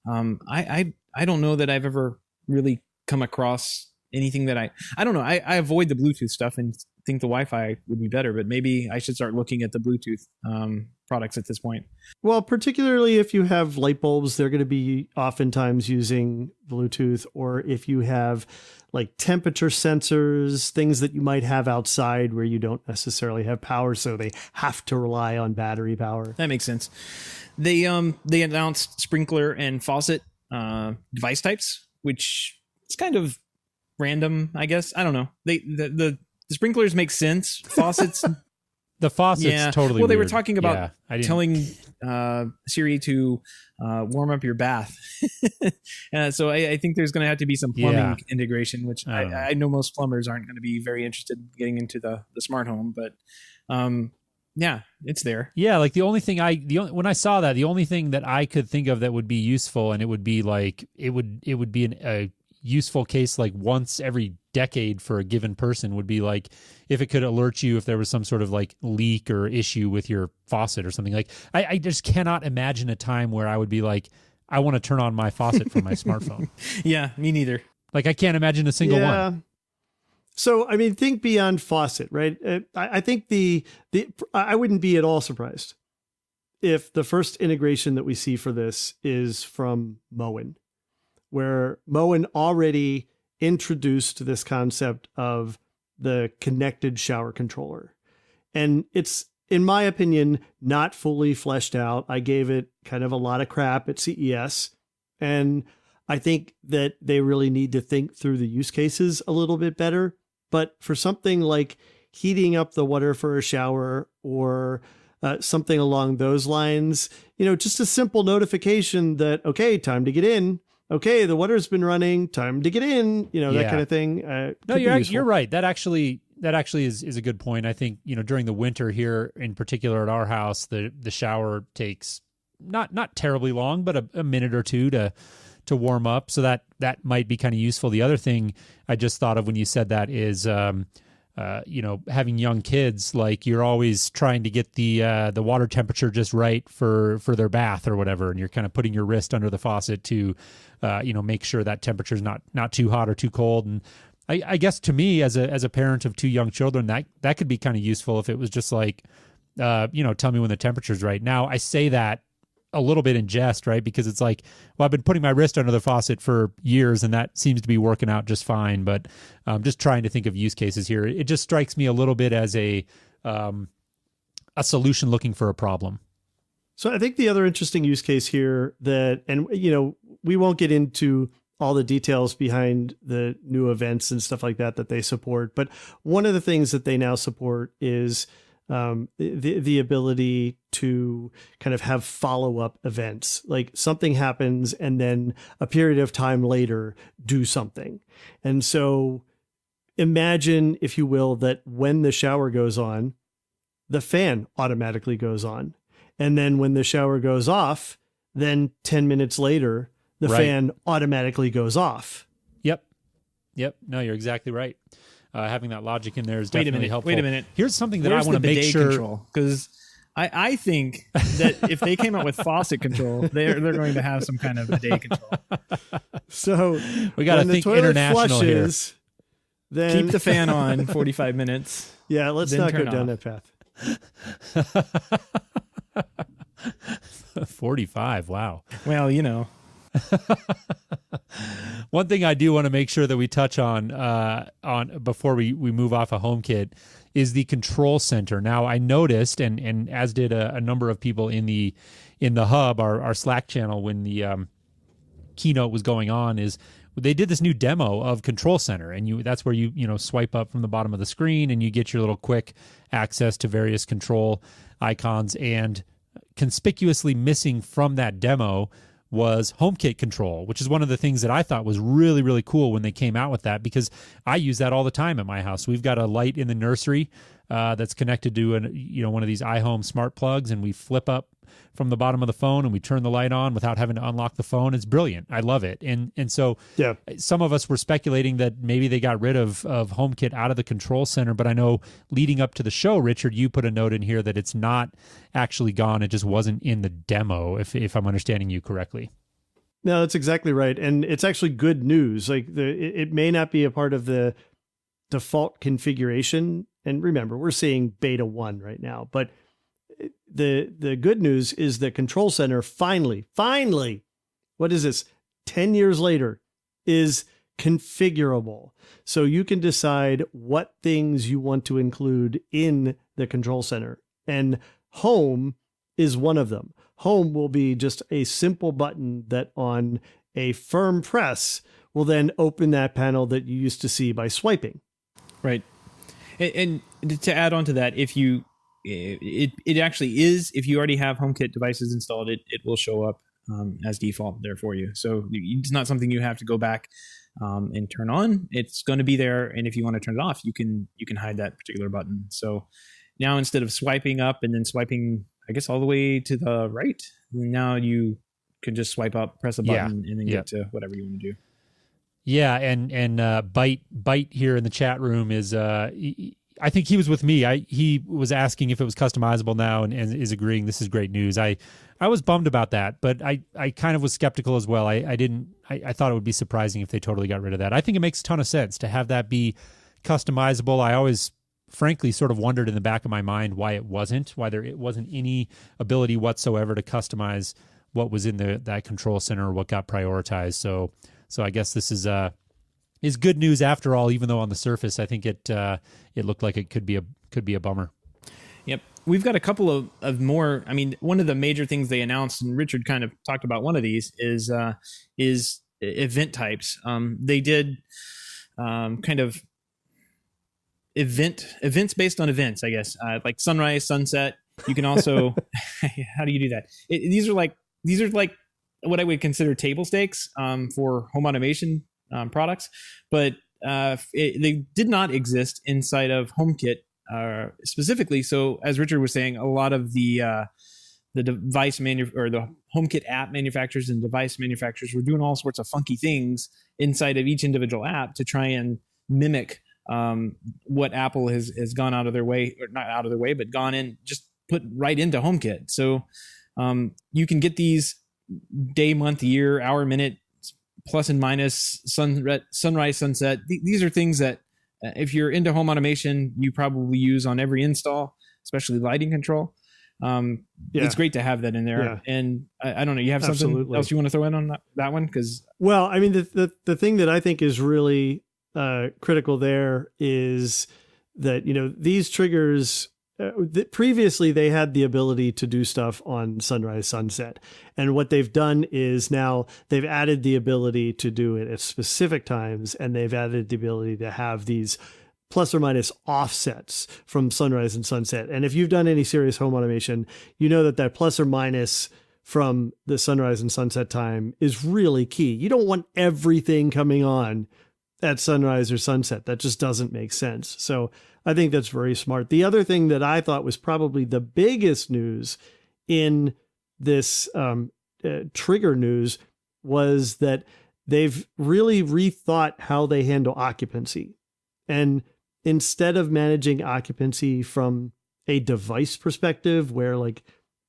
I don't know that I've ever really come across anything that I don't know. I avoid the Bluetooth stuff and think the Wi-Fi would be better, but maybe I should start looking at the Bluetooth products at this point. Well, particularly if you have light bulbs, they're going to be oftentimes using Bluetooth, or if you have like temperature sensors, things that you might have outside where you don't necessarily have power, so they have to rely on battery power. That makes sense. They announced sprinkler and faucet device types, which is kind of random, I guess. I don't know. The sprinklers make sense. Faucets. The faucet's totally well, they weird. were talking about telling Siri to warm up your bath. So I think there's going to have to be some plumbing integration, which I know most plumbers aren't going to be very interested in getting into the smart home, but it's there. Yeah, like the only thing when I saw that, the only thing that I could think of that would be useful, and it would be like it would be a useful case like once every decade for a given person, would be like if it could alert you if there was some sort of like leak or issue with your faucet or something. Like I just cannot imagine a time where I would be like, I want to turn on my faucet from my smartphone. Yeah, me neither. Like I can't imagine a single one. So, I mean, think beyond faucet, right? I think I wouldn't be at all surprised if the first integration that we see for this is from Moen, where Moen already introduced this concept of the connected shower controller. And it's, in my opinion, not fully fleshed out. I gave it kind of a lot of crap at CES. And I think that they really need to think through the use cases a little bit better. But for something like heating up the water for a shower or something along those lines, just a simple notification that, okay, time to get in. Okay, the water's been running, time to get in, that kind of thing. No, you're right. That actually is a good point. I think, during the winter here in particular at our house, the shower takes not terribly long, but a minute or two to warm up. So that might be kind of useful. The other thing I just thought of when you said that is, having young kids, like you're always trying to get the water temperature just right for their bath or whatever, and you're kind of putting your wrist under the faucet to, make sure that temperature is not too hot or too cold. And I guess to me, as a parent of two young children, that could be kind of useful if it was just like, tell me when the temperature's right. Now I say that a little bit in jest, right? Because it's like, well, I've been putting my wrist under the faucet for years and that seems to be working out just fine. But just trying to think of use cases here. It just strikes me a little bit as a solution looking for a problem. So I think the other interesting use case here we won't get into all the details behind the new events and stuff like that they support. But one of the things that they now support is the ability to kind of have follow-up events, like something happens and then a period of time later do something. And so imagine, if you will, that when the shower goes on, the fan automatically goes on. And then when the shower goes off, then 10 minutes later, the fan automatically goes off. Yep. No, you're exactly right. Having that logic in there is definitely helpful. Wait a minute. Here's something that I want to make sure. Because I think that if they came out with faucet control, they're going to have some kind of bidet control. So we got to think international flushes, here. Then keep the fan on 45 minutes. Yeah, let's not go down that path. 45. Wow. Well, One thing I do want to make sure that we touch on before we move off of HomeKit is the control center. Now, I noticed, and as did a number of people in the hub, our Slack channel, when the keynote was going on, is they did this new demo of Control Center, and that's where you swipe up from the bottom of the screen and you get your little quick access to various control icons. And conspicuously missing from that demo was HomeKit control, which is one of the things that I thought was really, really cool when they came out with that, because I use that all the time at my house. We've got a light in the nursery that's connected to one of these iHome smart plugs, and we flip up from the bottom of the phone and we turn the light on without having to unlock the phone. It's brilliant. I love it. And so some of us were speculating that maybe they got rid of HomeKit out of the control center, but I know leading up to the show, Richard, you put a note in here that it's not actually gone. It just wasn't in the demo, if I'm understanding you correctly. No, that's exactly right. And it's actually good news. Like it may not be a part of the default configuration. And remember, we're seeing beta 1 right now, but the good news is that Control Center finally, what is this? 10 years later, is configurable. So you can decide what things you want to include in the Control Center. And Home is one of them. Home will be just a simple button that on a firm press will then open that panel that you used to see by swiping. Right. And to add on to that, it actually is, if you already have HomeKit devices installed, it will show up as default there for you. So it's not something you have to go back and turn on. It's going to be there, and if you want to turn it off, you can hide that particular button. So now instead of swiping up and then swiping, I guess, all the way to the right, now you can just swipe up, press a button, and then get to whatever you want to do. Yeah, and Byte here in the chat room is I think he was with me. He was asking if it was customizable now, and is agreeing this is great news. I was bummed about that, but I kind of was skeptical as well. I thought it would be surprising if they totally got rid of that. I think it makes a ton of sense to have that be customizable. I always, frankly, sort of wondered in the back of my mind why it wasn't any ability whatsoever to customize what was in that control center or what got prioritized. So I guess this is good news after all, even though on the surface I think it looked like it could be a bummer. Yep. We've got a couple of more. I mean, one of the major things they announced, and Richard kind of talked about one of these, is event types. They did kind of events based on events, I guess, like sunrise, sunset. You can also how do you do that? These are like what I would consider table stakes for home automation products, but they did not exist inside of HomeKit specifically. So as Richard was saying, a lot of the device or the HomeKit app manufacturers and device manufacturers were doing all sorts of funky things inside of each individual app to try and mimic what Apple has gone out of their way, or not out of their way, but gone in, just put right into HomeKit. So you can get these day, month, year, hour, minute, plus and minus, sunrise, sunset. These are things that if you're into home automation, you probably use on every install, especially lighting control. It's great to have that in there. Yeah. And I don't know, you have something else you want to throw in on that one? Well, I mean, the thing that I think is really critical there is that, these triggers, previously they had the ability to do stuff on sunrise, sunset. And what they've done is now they've added the ability to do it at specific times, and they've added the ability to have these plus or minus offsets from sunrise and sunset. And if you've done any serious home automation, you know that plus or minus from the sunrise and sunset time is really key. You don't want everything coming on at sunrise or sunset. That just doesn't make sense. So I think that's very smart. The other thing that I thought was probably the biggest news in this trigger news was that they've really rethought how they handle occupancy. And instead of managing occupancy from a device perspective, where like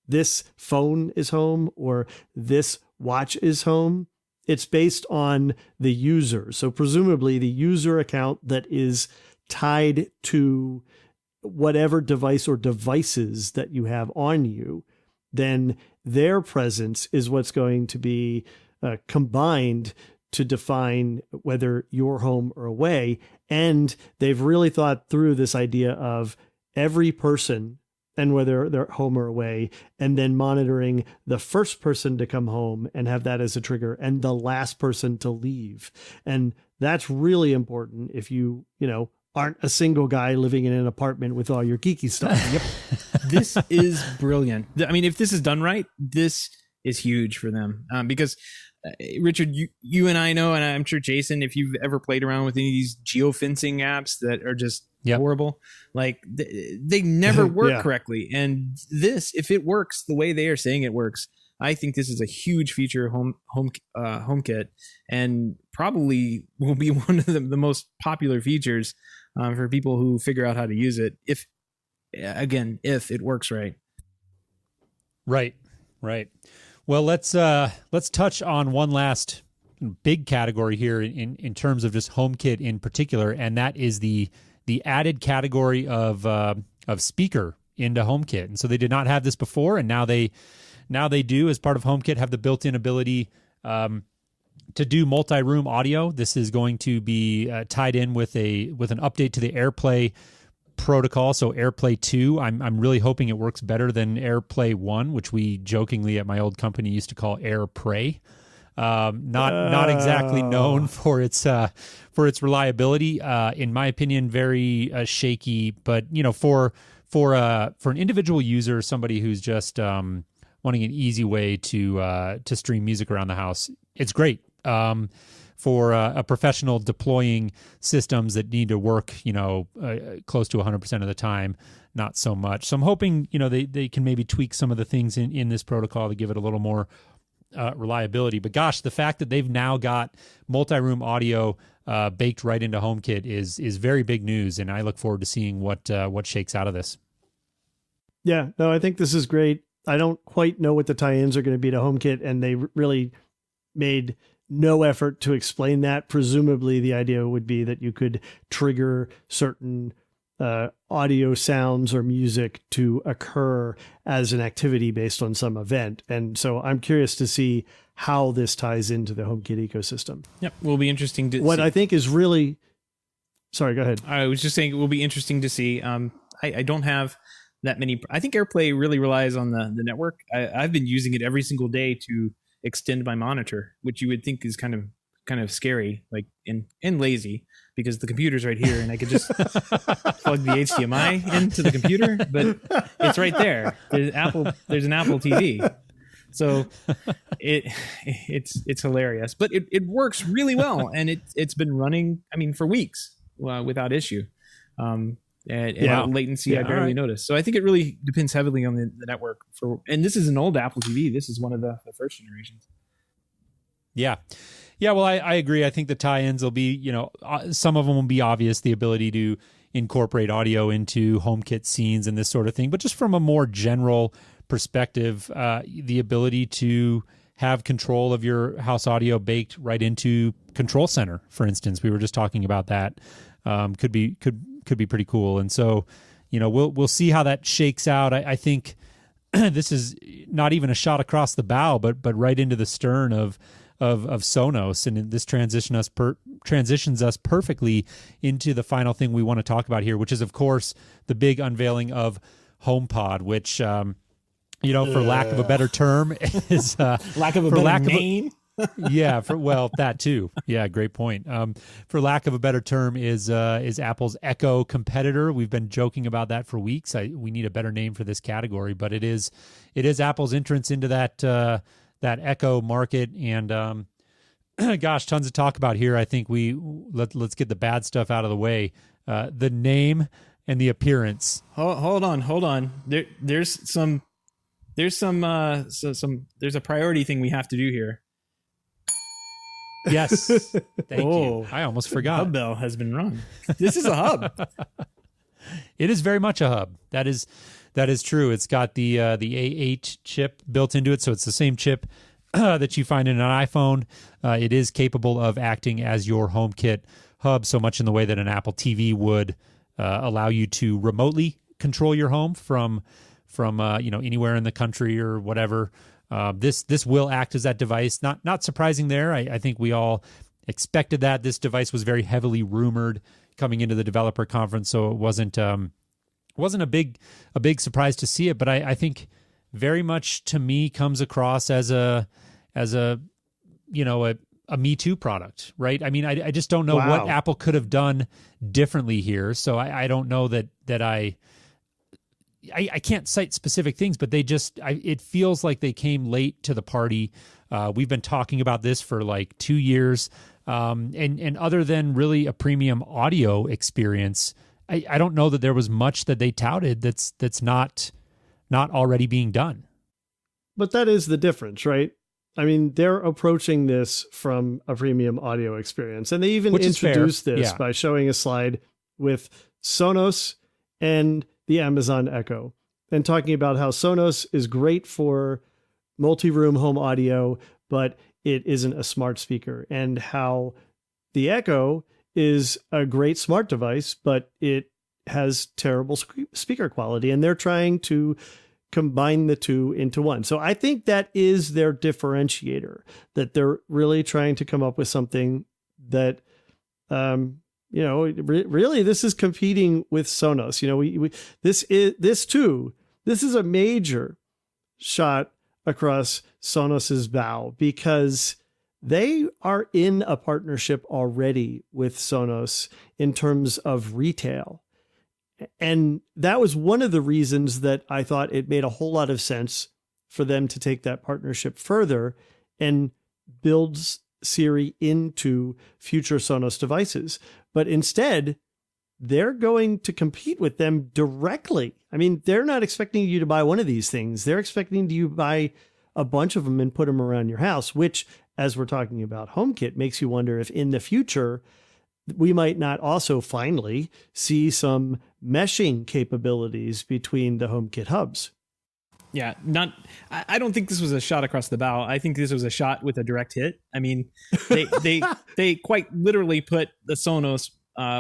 this phone is home or this watch is home, it's based on the user. So presumably the user account that is tied to whatever device or devices that you have on you, then their presence is what's going to be combined to define whether you're home or away. And they've really thought through this idea of every person and whether they're home or away, and then monitoring the first person to come home and have that as a trigger and the last person to leave. And that's really important if you aren't a single guy living in an apartment with all your geeky stuff. Yep. This is brilliant. I mean, if this is done right, this is huge for them. Because Richard, you and I know, and I'm sure Jason, if you've ever played around with any of these geofencing apps that are just horrible, like they never work correctly. And this, if it works the way they are saying it works, I think this is a huge feature of HomeKit, and probably will be one of the most popular features for people who figure out how to use it. If it works right. Right. Well, let's touch on one last big category here in terms of just HomeKit in particular, and that is the added category of speaker into HomeKit. And so they did not have this before, and now they do, as part of HomeKit, have the built-in ability to do multi-room audio. This is going to be tied in with an update to the AirPlay protocol. So AirPlay 2, I'm really hoping it works better than AirPlay 1, which we jokingly at my old company used to call AirPray. Not exactly known for its reliability. In my opinion, very shaky. But for an individual user, somebody who's just wanting an easy way to stream music around the house, it's great. For a professional deploying systems that need to work, close to 100% of the time, not so much. So I'm hoping, they can maybe tweak some of the things in this protocol to give it a little more reliability. But gosh, the fact that they've now got multi-room audio baked right into HomeKit is very big news, and I look forward to seeing what shakes out of this. Yeah, no, I think this is great. I don't quite know what the tie-ins are going to be to HomeKit, and they really made no effort to explain that. Presumably the idea would be that you could trigger certain audio sounds or music to occur as an activity based on some event. And so I'm curious to see how this ties into the HomeKit ecosystem. Yep. Will be interesting to what see. I think is really, sorry, go ahead. I was just saying it will be interesting to see. I don't have that many. I think AirPlay really relies on the network. I've been using it every single day to extend my monitor, which you would think is kind of scary, like and lazy, because the computer's right here and I could just plug the HDMI into the computer, but it's right there. There's an Apple TV. So it's hilarious, but it works really well, and it's been running, for weeks without issue. And latency I barely noticed. So I think it really depends heavily on the network and this is an old Apple TV. This is one of the first generations. Yeah. Well, I agree. I think the tie-ins will be, some of them will be obvious, the ability to incorporate audio into HomeKit scenes and this sort of thing. But just from a more general perspective, the ability to have control of your house audio baked right into Control Center, for instance. We were just talking about that. Could be pretty cool. And so, we'll see how that shakes out. I think this is not even a shot across the bow, but right into the stern of Sonos, and this transitions us perfectly into the final thing we want to talk about here, which is, of course, the big unveiling of HomePod, which, for lack of a better term, is lack of a better name. That too. Yeah, great point. For lack of a better term, is Apple's Echo competitor. We've been joking about that for weeks. We need a better name for this category, but it is Apple's entrance into that Echo market, and gosh, tons to talk about here. I think let's get the bad stuff out of the way. The name and the appearance. Hold on. There's a priority thing we have to do here. Yes. Thank you. I almost forgot. Hub bell has been rung. This is a hub. It is very much a hub. That is true. It's got the A8 chip built into it, so it's the same chip that you find in an iPhone. It is capable of acting as your HomeKit hub, so much in the way that an Apple TV would allow you to remotely control your home from anywhere in the country or whatever. This will act as that device. Not surprising there. I think we all expected that. This device was very heavily rumored coming into the developer conference, so it wasn't a big surprise to see it. But I think very much to me comes across as a Me Too product, right? I mean, I just don't know what Apple could have done differently here. So I don't know that I can't cite specific things, but it feels like they came late to the party. We've been talking about this for like 2 years. And other than really a premium audio experience, I don't know that there was much that they touted that's not already being done. But that is the difference, right? I mean, they're approaching this from a premium audio experience, and they even introduced this by showing a slide with Sonos and the Amazon Echo, and talking about how Sonos is great for multi-room home audio, but it isn't a smart speaker, and how the Echo is a great smart device, but it has terrible speaker quality, and they're trying to combine the two into one. So I think that is their differentiator, that they're really trying to come up with something that, really this is competing with Sonos. This is a major shot across Sonos's bow, because they are in a partnership already with Sonos in terms of retail. And that was one of the reasons that I thought it made a whole lot of sense for them to take that partnership further and build Siri into future Sonos devices. But instead, they're going to compete with them directly. I mean, they're not expecting you to buy one of these things. They're expecting you to buy a bunch of them and put them around your house, which, as we're talking about HomeKit, makes you wonder if in the future we might not also finally see some meshing capabilities between the HomeKit hubs. Yeah, I don't think this was a shot across the bow. I think this was a shot with a direct hit. I mean, they quite literally put the Sonos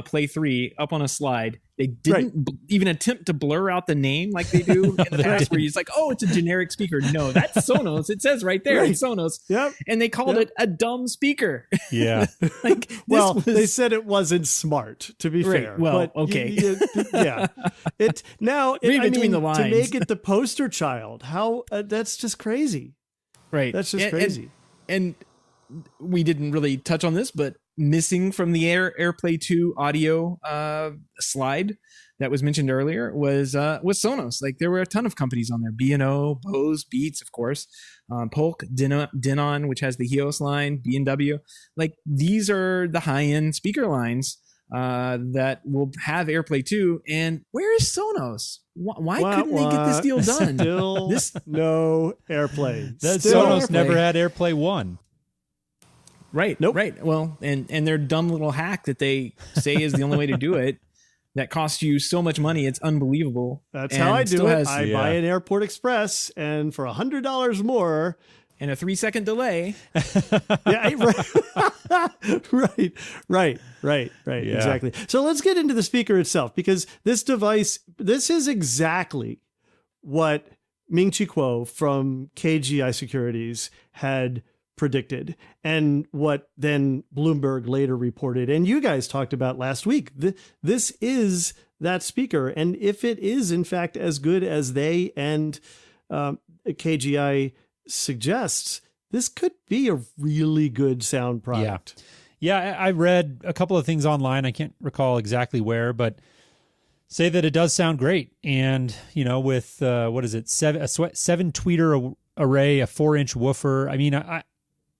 Play 3 up on a slide. They didn't even attempt to blur out the name like they do in the past, where it's like, oh, it's a generic speaker. No, that's Sonos. It says right there, it's Sonos. Yep. And they called it a dumb speaker. Yeah. They said it wasn't smart, to be fair. Well, but okay. Yeah. Read between the lines. To make it the poster child, how that's just crazy. Right. That's just crazy. And we didn't really touch on this, but missing from the AirPlay 2 audio slide that was mentioned earlier was Sonos. Like, there were a ton of companies on there: B&O, Bose, Beats, of course, Polk, Denon, which has the Helios line, B&W. Like, these are the high-end speaker lines that will have AirPlay 2. And where is Sonos? Why couldn't they get this deal done? No AirPlay. Sonos never had AirPlay 1. Right. Nope. Right. Well, and their dumb little hack that they say is the only way to do it, that costs you so much money, it's unbelievable. That's how I do it. I buy an Airport Express, and for $100 more, and a 3-second delay. Right. Yeah. Exactly. So let's get into the speaker itself, because this device, this is exactly what Ming-Chi Kuo from KGI Securities had predicted, and what then Bloomberg later reported, and you guys talked about last week. This is that speaker, and if it is in fact as good as they and KGI suggests, this could be a really good sound product. Yeah, I read a couple of things online. I can't recall exactly where, but say that it does sound great. And with what is it, seven tweeter array, a 4-inch woofer. I mean,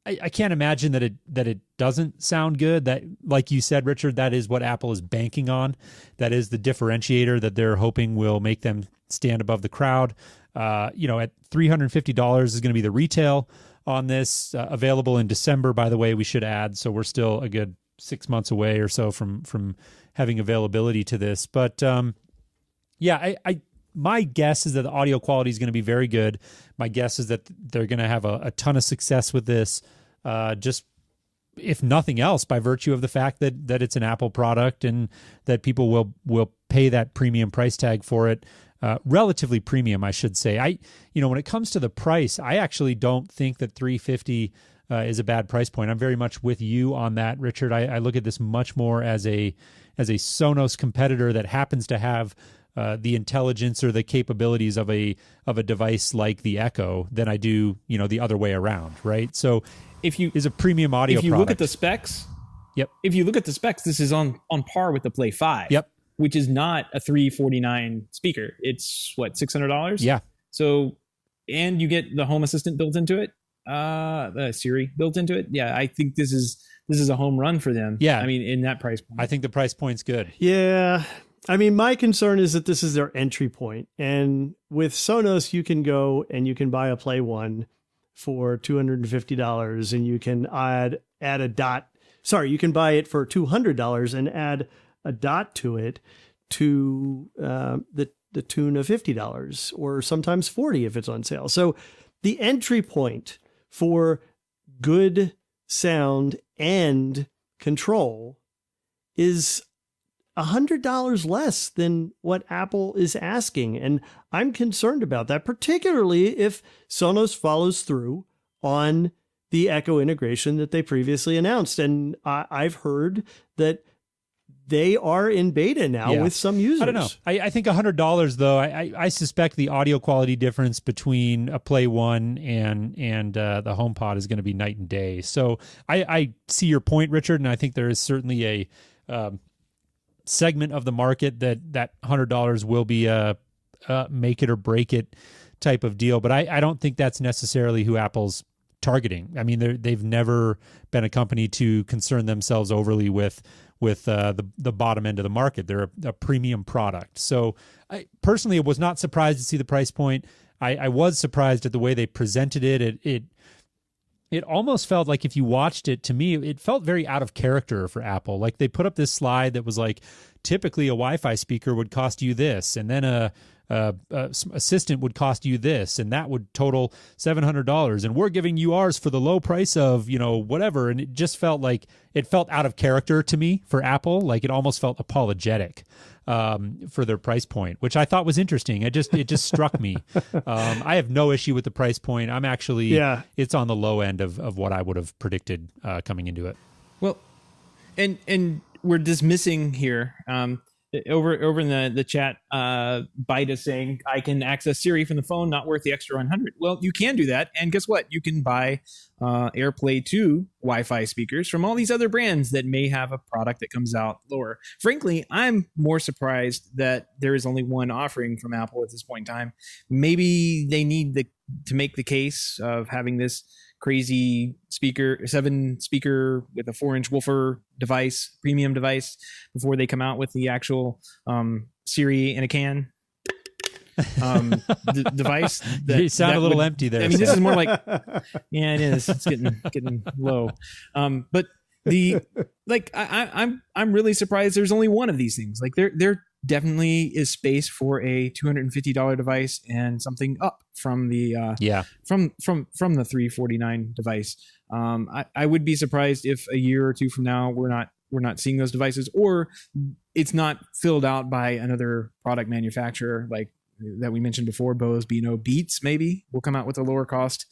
I can't imagine that it doesn't sound good. That, like you said, Richard, that is what Apple is banking on. That is the differentiator that they're hoping will make them stand above the crowd. At $350 is going to be the retail on this, available in December, by the way, we should add. So we're still a good 6 months away or so from having availability to this. But my guess is that the audio quality is going to be very good. My guess is that they're going to have a ton of success with this, just if nothing else, by virtue of the fact that it's an Apple product and that people will pay that premium price tag for it. relatively premium, I should say. When it comes to the price, I actually don't think that $350 is a bad price point. I'm very much with you on that, Richard. I look at this much more as a Sonos competitor that happens to have the intelligence or the capabilities of a device like the Echo than I do, the other way around, right? So is a premium audio if you product. look at the specs, yep. If you look at the specs, this is on par with the Play 5. Yep. Which is not a $349 speaker. It's what, $600? Yeah. So, and you get the Home Assistant built into it, the Siri built into it. Yeah, I think this is a home run for them. Yeah. I mean, in that price point. I think the price point's good. Yeah. I mean, my concern is that this is their entry point. And with Sonos, you can go and you can buy a Play 1 for $250 and you can add a dot. Sorry, you can buy it for $200 and add a dot to it to the tune of $50 or sometimes $40 if it's on sale. So the entry point for good sound and control is $100 less than what Apple is asking. And I'm concerned about that, particularly if Sonos follows through on the Echo integration that they previously announced. And I've heard that they are in beta now with some users. I don't know. I think $100 though. I suspect the audio quality difference between a Play 1 and the HomePod is going to be night and day. So I see your point, Richard, and I think there is certainly a segment of the market that $100 will be a make it or break it type of deal. But I don't think that's necessarily who Apple's targeting. I mean, they've never been a company to concern themselves overly with the bottom end of the market. They're a premium product. So I personally was not surprised to see the price point. I was surprised at the way they presented it. It almost felt like, if you watched it, to me, it felt very out of character for Apple. Like they put up this slide that was like, typically a Wi-Fi speaker would cost you this, and then a assistant would cost you this, and that would total $700, and we're giving you ours for the low price of whatever. And it just felt like it felt out of character to me for Apple. Like it almost felt apologetic for their price point, which I thought was interesting. It just struck me. I have no issue with the price point. I'm actually it's on the low end of what I would have predicted coming into it. Well, and we're dismissing here. Over in the chat, Byte is saying, I can access Siri from the phone, not worth the extra 100. Well, you can do that. And guess what? You can buy AirPlay 2 Wi-Fi speakers from all these other brands that may have a product that comes out lower. Frankly, I'm more surprised that there is only one offering from Apple at this point in time. Maybe they need to make the case of having this crazy 7-speaker with a 4-inch woofer device, premium device, before they come out with the actual Siri in a can device. You sound a little empty there. I mean, this is more like, yeah, it is. It's getting low. But I'm really surprised there's only one of these things. Like there definitely is space for a $250 device and something up from the from the $349 device. I would be surprised if a year or two from now we're not seeing those devices, or it's not filled out by another product manufacturer like that we mentioned before. Bose, Beats maybe will come out with a lower cost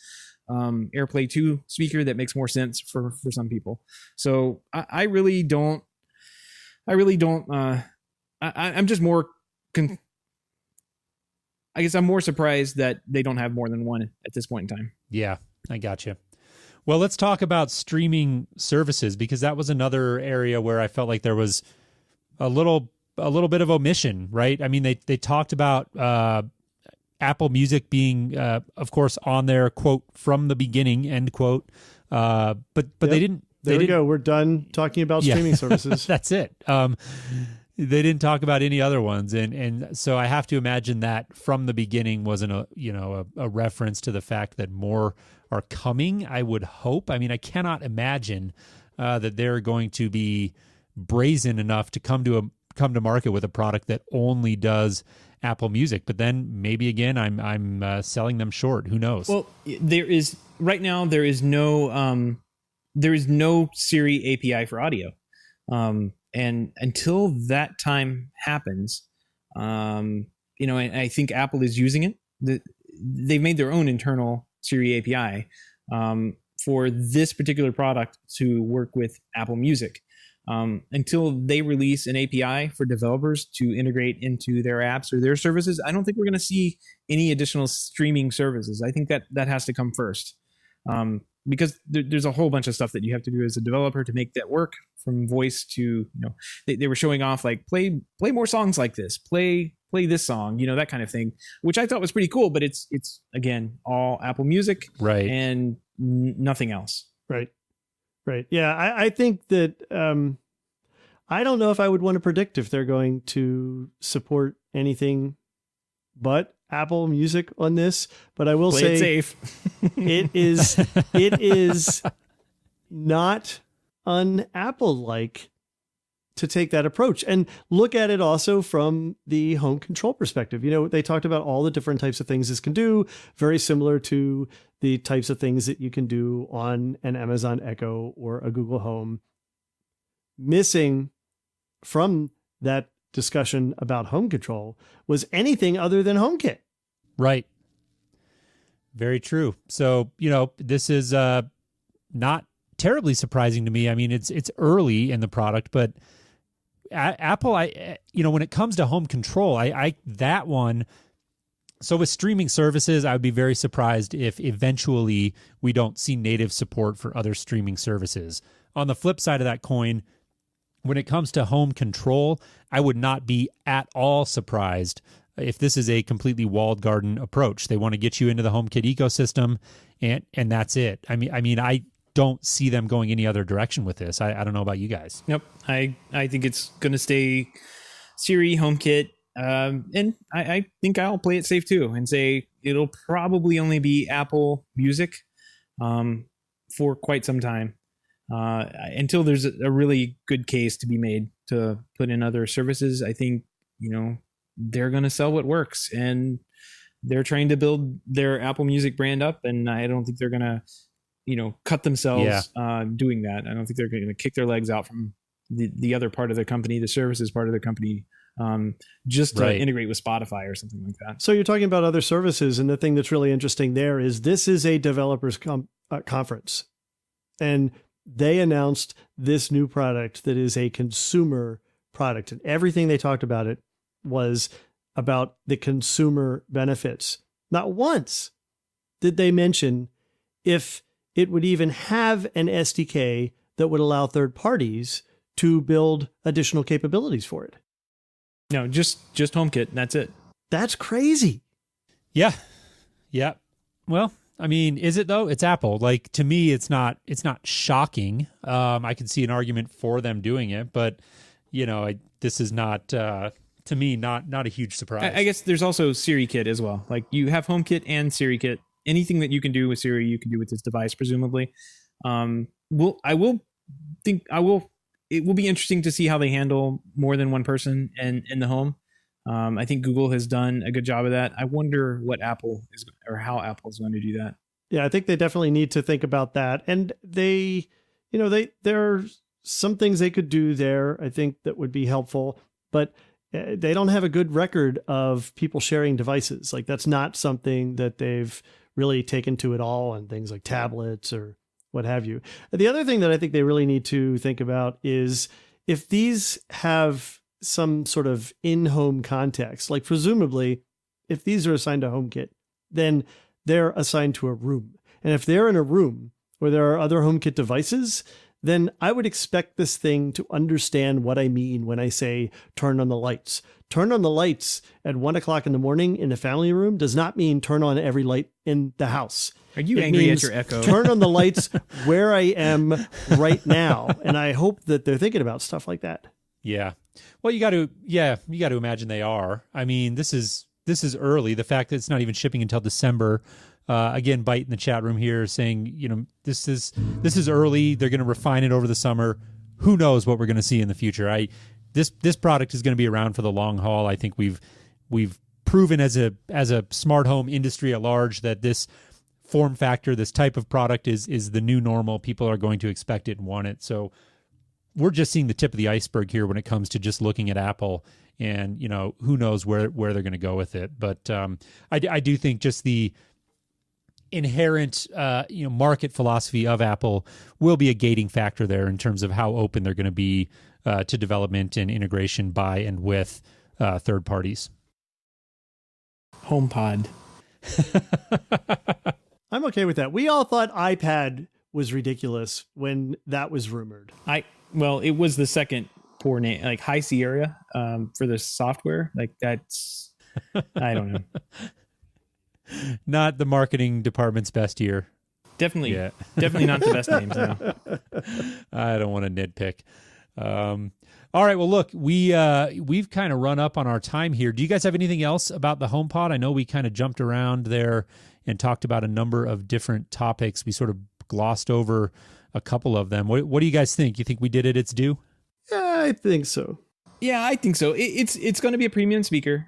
AirPlay 2 speaker that makes more sense for some people. So I really don't. I'm just more. I guess I'm more surprised that they don't have more than one at this point in time. Yeah, I got you. Well, let's talk about streaming services, because that was another area where I felt like there was a little bit of omission, right? I mean, they talked about Apple Music being, of course, on there, quote, from the beginning, end quote. But they didn't. There we go. We're done talking about streaming services. That's it. They didn't talk about any other ones, and so I have to imagine that from the beginning wasn't a reference to the fact that more are coming. I would hope. I mean, I cannot imagine that they're going to be brazen enough to come to market with a product that only does Apple Music. But then maybe again, I'm selling them short. Who knows? Well, there is no Siri API for audio. And until that time happens, I think Apple is using it. They've made their own internal Siri API for this particular product to work with Apple Music. Until they release an API for developers to integrate into their apps or their services, I don't think we're going to see any additional streaming services. I think that has to come first, because there's a whole bunch of stuff that you have to do as a developer to make that work, from voice to, they were showing off like play more songs like this, play this song, that kind of thing, which I thought was pretty cool. But it's again all Apple Music, right, and nothing else. Right. Yeah, I think that I don't know if I would want to predict if they're going to support anything but Apple Music on this, but I will say it safe. it is not un-Apple-like to take that approach and look at it also from the home control perspective. They talked about all the different types of things this can do, very similar to the types of things that you can do on an Amazon Echo or a Google Home. Missing from that discussion about home control was anything other than HomeKit. Right. Very true. So, this is not terribly surprising to me. I mean, it's early in the product, but Apple, when it comes to home control, that one. So with streaming services, I would be very surprised if eventually we don't see native support for other streaming services. On the flip side of that coin, when it comes to home control, I would not be at all surprised if this is a completely walled garden approach. They want to get you into the HomeKit ecosystem, and that's it. I mean, I don't see them going any other direction with this. I don't know about you guys. Nope. I think it's going to stay Siri, HomeKit. And I think I'll play it safe too and say it'll probably only be Apple Music for quite some time until there's a really good case to be made to put in other services. I think, they're going to sell what works, and they're trying to build their Apple Music brand up. And I don't think they're going to, cut themselves doing that. I don't think they're going to kick their legs out from the other part of the company, the services part of the company, just to integrate with Spotify or something like that. So you're talking about other services, and the thing that's really interesting there is this is a developers conference, and they announced this new product that is a consumer product, and everything they talked about it was about the consumer benefits. Not once did they mention if it would even have an SDK that would allow third parties to build additional capabilities for it. No, just HomeKit. That's it. That's crazy. Yeah. Well, I mean, is it though? It's Apple. Like, to me, it's not shocking. I can see an argument for them doing it, but this is not to me not a huge surprise. I guess there's also Siri Kit as well. Like, you have HomeKit and Siri Kit. Anything that you can do with Siri, you can do with this device, presumably. It will be interesting to see how they handle more than one person in the home. I think Google has done a good job of that. I wonder what Apple is, or how Apple is going to do that. Yeah, I think they definitely need to think about that. And there are some things they could do there, I think, that would be helpful, but they don't have a good record of people sharing devices. Like, that's not something that they've really taken to at all on things like tablets or what have you. The other thing that I think they really need to think about is if these have some sort of in-home context, like presumably if these are assigned to HomeKit, then they're assigned to a room. And if they're in a room where there are other HomeKit devices, then I would expect this thing to understand what I mean when I say turn on the lights. Turn on the lights at 1:00 in the morning in the family room does not mean turn on every light in the house. Are you angry at your Echo? Turn on the lights where I am right now. And I hope that they're thinking about stuff like that. Yeah. Well, you got to imagine they are. I mean, this is early. The fact that it's not even shipping until December. Again, Byte in the chat room here saying, this is early. They're going to refine it over the summer. Who knows what we're going to see in the future? This product is going to be around for the long haul. I think we've proven as a smart home industry at large that this form factor, this type of product is the new normal. People are going to expect it and want it. So we're just seeing the tip of the iceberg here when it comes to just looking at Apple, and who knows where they're going to go with it. But I do think just the inherent market philosophy of Apple will be a gating factor there in terms of how open they're going to be to development and integration by and with third parties. HomePod. I'm okay with that. We all thought iPad was ridiculous when that was rumored. It was the second poor name, like High Sierra, for the software. Like that's, I don't know. Not the marketing department's best year. Definitely not the best names. No. I don't want to nitpick. All right. Well, look, we've kind of run up on our time here. Do you guys have anything else about the HomePod? I know we kind of jumped around there and talked about a number of different topics. We sort of glossed over a couple of them. What do you guys think? You think we did it its due? Yeah, I think so. Yeah, I think so. It's going to be a premium speaker.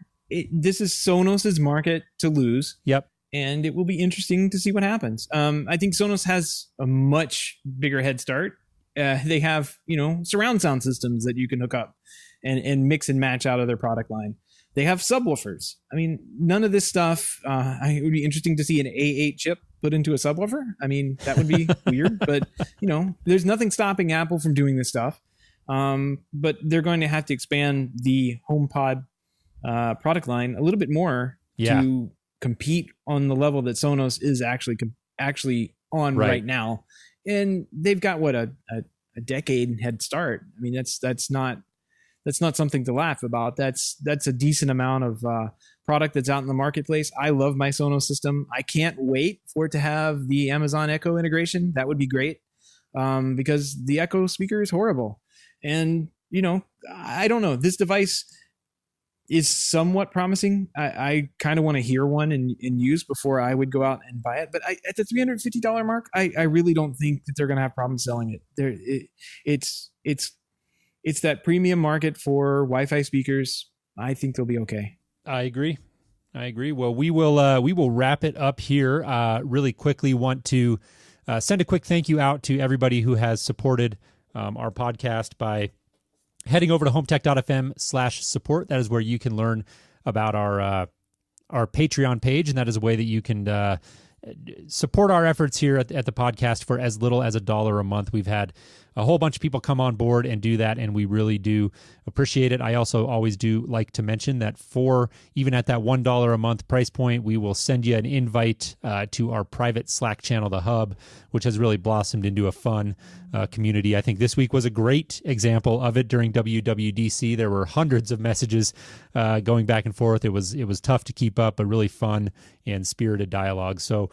This is Sonos's market to lose. Yep. And it will be interesting to see what happens. I think Sonos has a much bigger head start. They have, surround sound systems that you can hook up and mix and match out of their product line. They have subwoofers. I mean, none of this stuff, it would be interesting to see an A8 chip put into a subwoofer. I mean, that would be weird, but there's nothing stopping Apple from doing this stuff. But they're going to have to expand the HomePod product line a little bit more to compete on the level that Sonos is actually on right now. And they've got a decade head start. I mean, that's not something to laugh about. That's a decent amount of product that's out in the marketplace. I love my Sonos system. I can't wait for it to have the Amazon Echo integration. That would be great, because the Echo speaker is horrible. And I don't know. This device is somewhat promising. I kind of want to hear one and use before I would go out and buy it. But at the $350 mark, I really don't think that they're going to have problems selling it. It's that premium market for Wi-Fi speakers. I think they'll be okay. I agree. Well, we will wrap it up here. Really quickly, want to send a quick thank you out to everybody who has supported our podcast by heading over to HomeTech.fm/support. That is where you can learn about our Patreon page, and that is a way that you can support our efforts here at the podcast for as little as $1 a month. We've had a whole bunch of people come on board and do that, and we really do appreciate it. I also always do like to mention that even at that $1 a month price point, we will send you an invite to our private Slack channel, The Hub, which has really blossomed into a fun community. I think this week was a great example of it. During WWDC, there were hundreds of messages going back and forth. It was tough to keep up, but really fun and spirited dialogue. So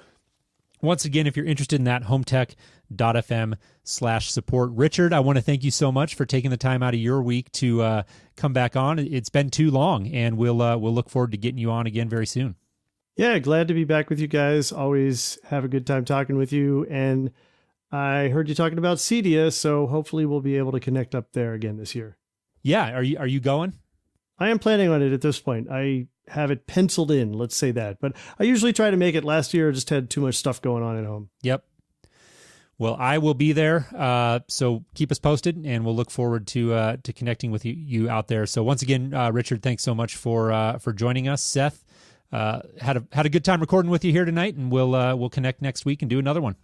once again, if you're interested in that, HomeTech.fm/support. Richard, I want to thank you so much for taking the time out of your week to come back on. It's been too long, and we'll look forward to getting you on again very soon. Yeah, glad to be back with you guys. Always have a good time talking with you. And I heard you talking about Cedia, so hopefully we'll be able to connect up there again this year. Yeah, are you going? I am planning on it at this point. I have it penciled in, let's say that. But I usually try to make it. Last year, I just had too much stuff going on at home. Yep. Well, I will be there, so keep us posted, and we'll look forward to connecting with you out there. So once again, Richard, thanks so much for joining us. Seth, had a good time recording with you here tonight, and we'll connect next week and do another one.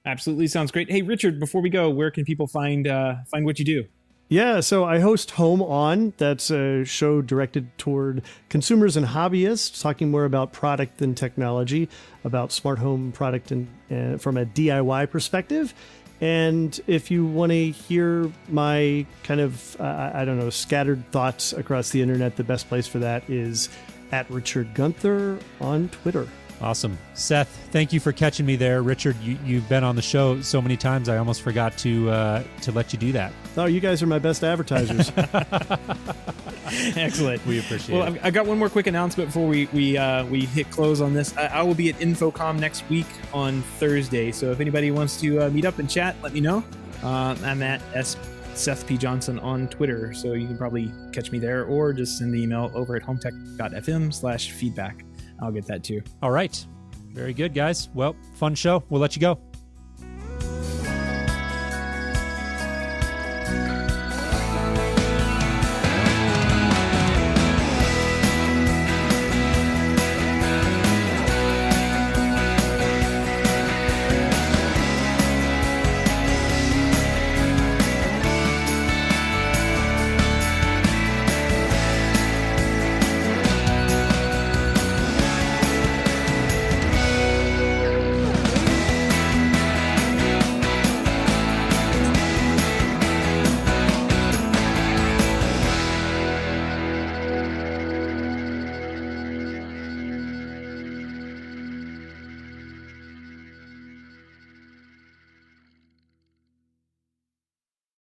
Absolutely, sounds great. Hey, Richard, before we go, where can people find what you do? Yeah, so I host Home On. That's a show directed toward consumers and hobbyists, talking more about product and technology, about smart home product and from a DIY perspective. And if you want to hear my kind of, scattered thoughts across the internet, the best place for that is at Richard Gunther on Twitter. Awesome. Seth, thank you for catching me there. Richard, you've been on the show so many times, I almost forgot to let you do that. Oh, you guys are my best advertisers. Excellent. We appreciate it. Well, I got one more quick announcement before we hit close on this. I will be at Infocom next week on Thursday, so if anybody wants to meet up and chat, let me know. I'm at Seth P. Johnson on Twitter, so you can probably catch me there, or just send the email over at HomeTech.fm/feedback. I'll get that too. All right. Very good, guys. Well, fun show. We'll let you go.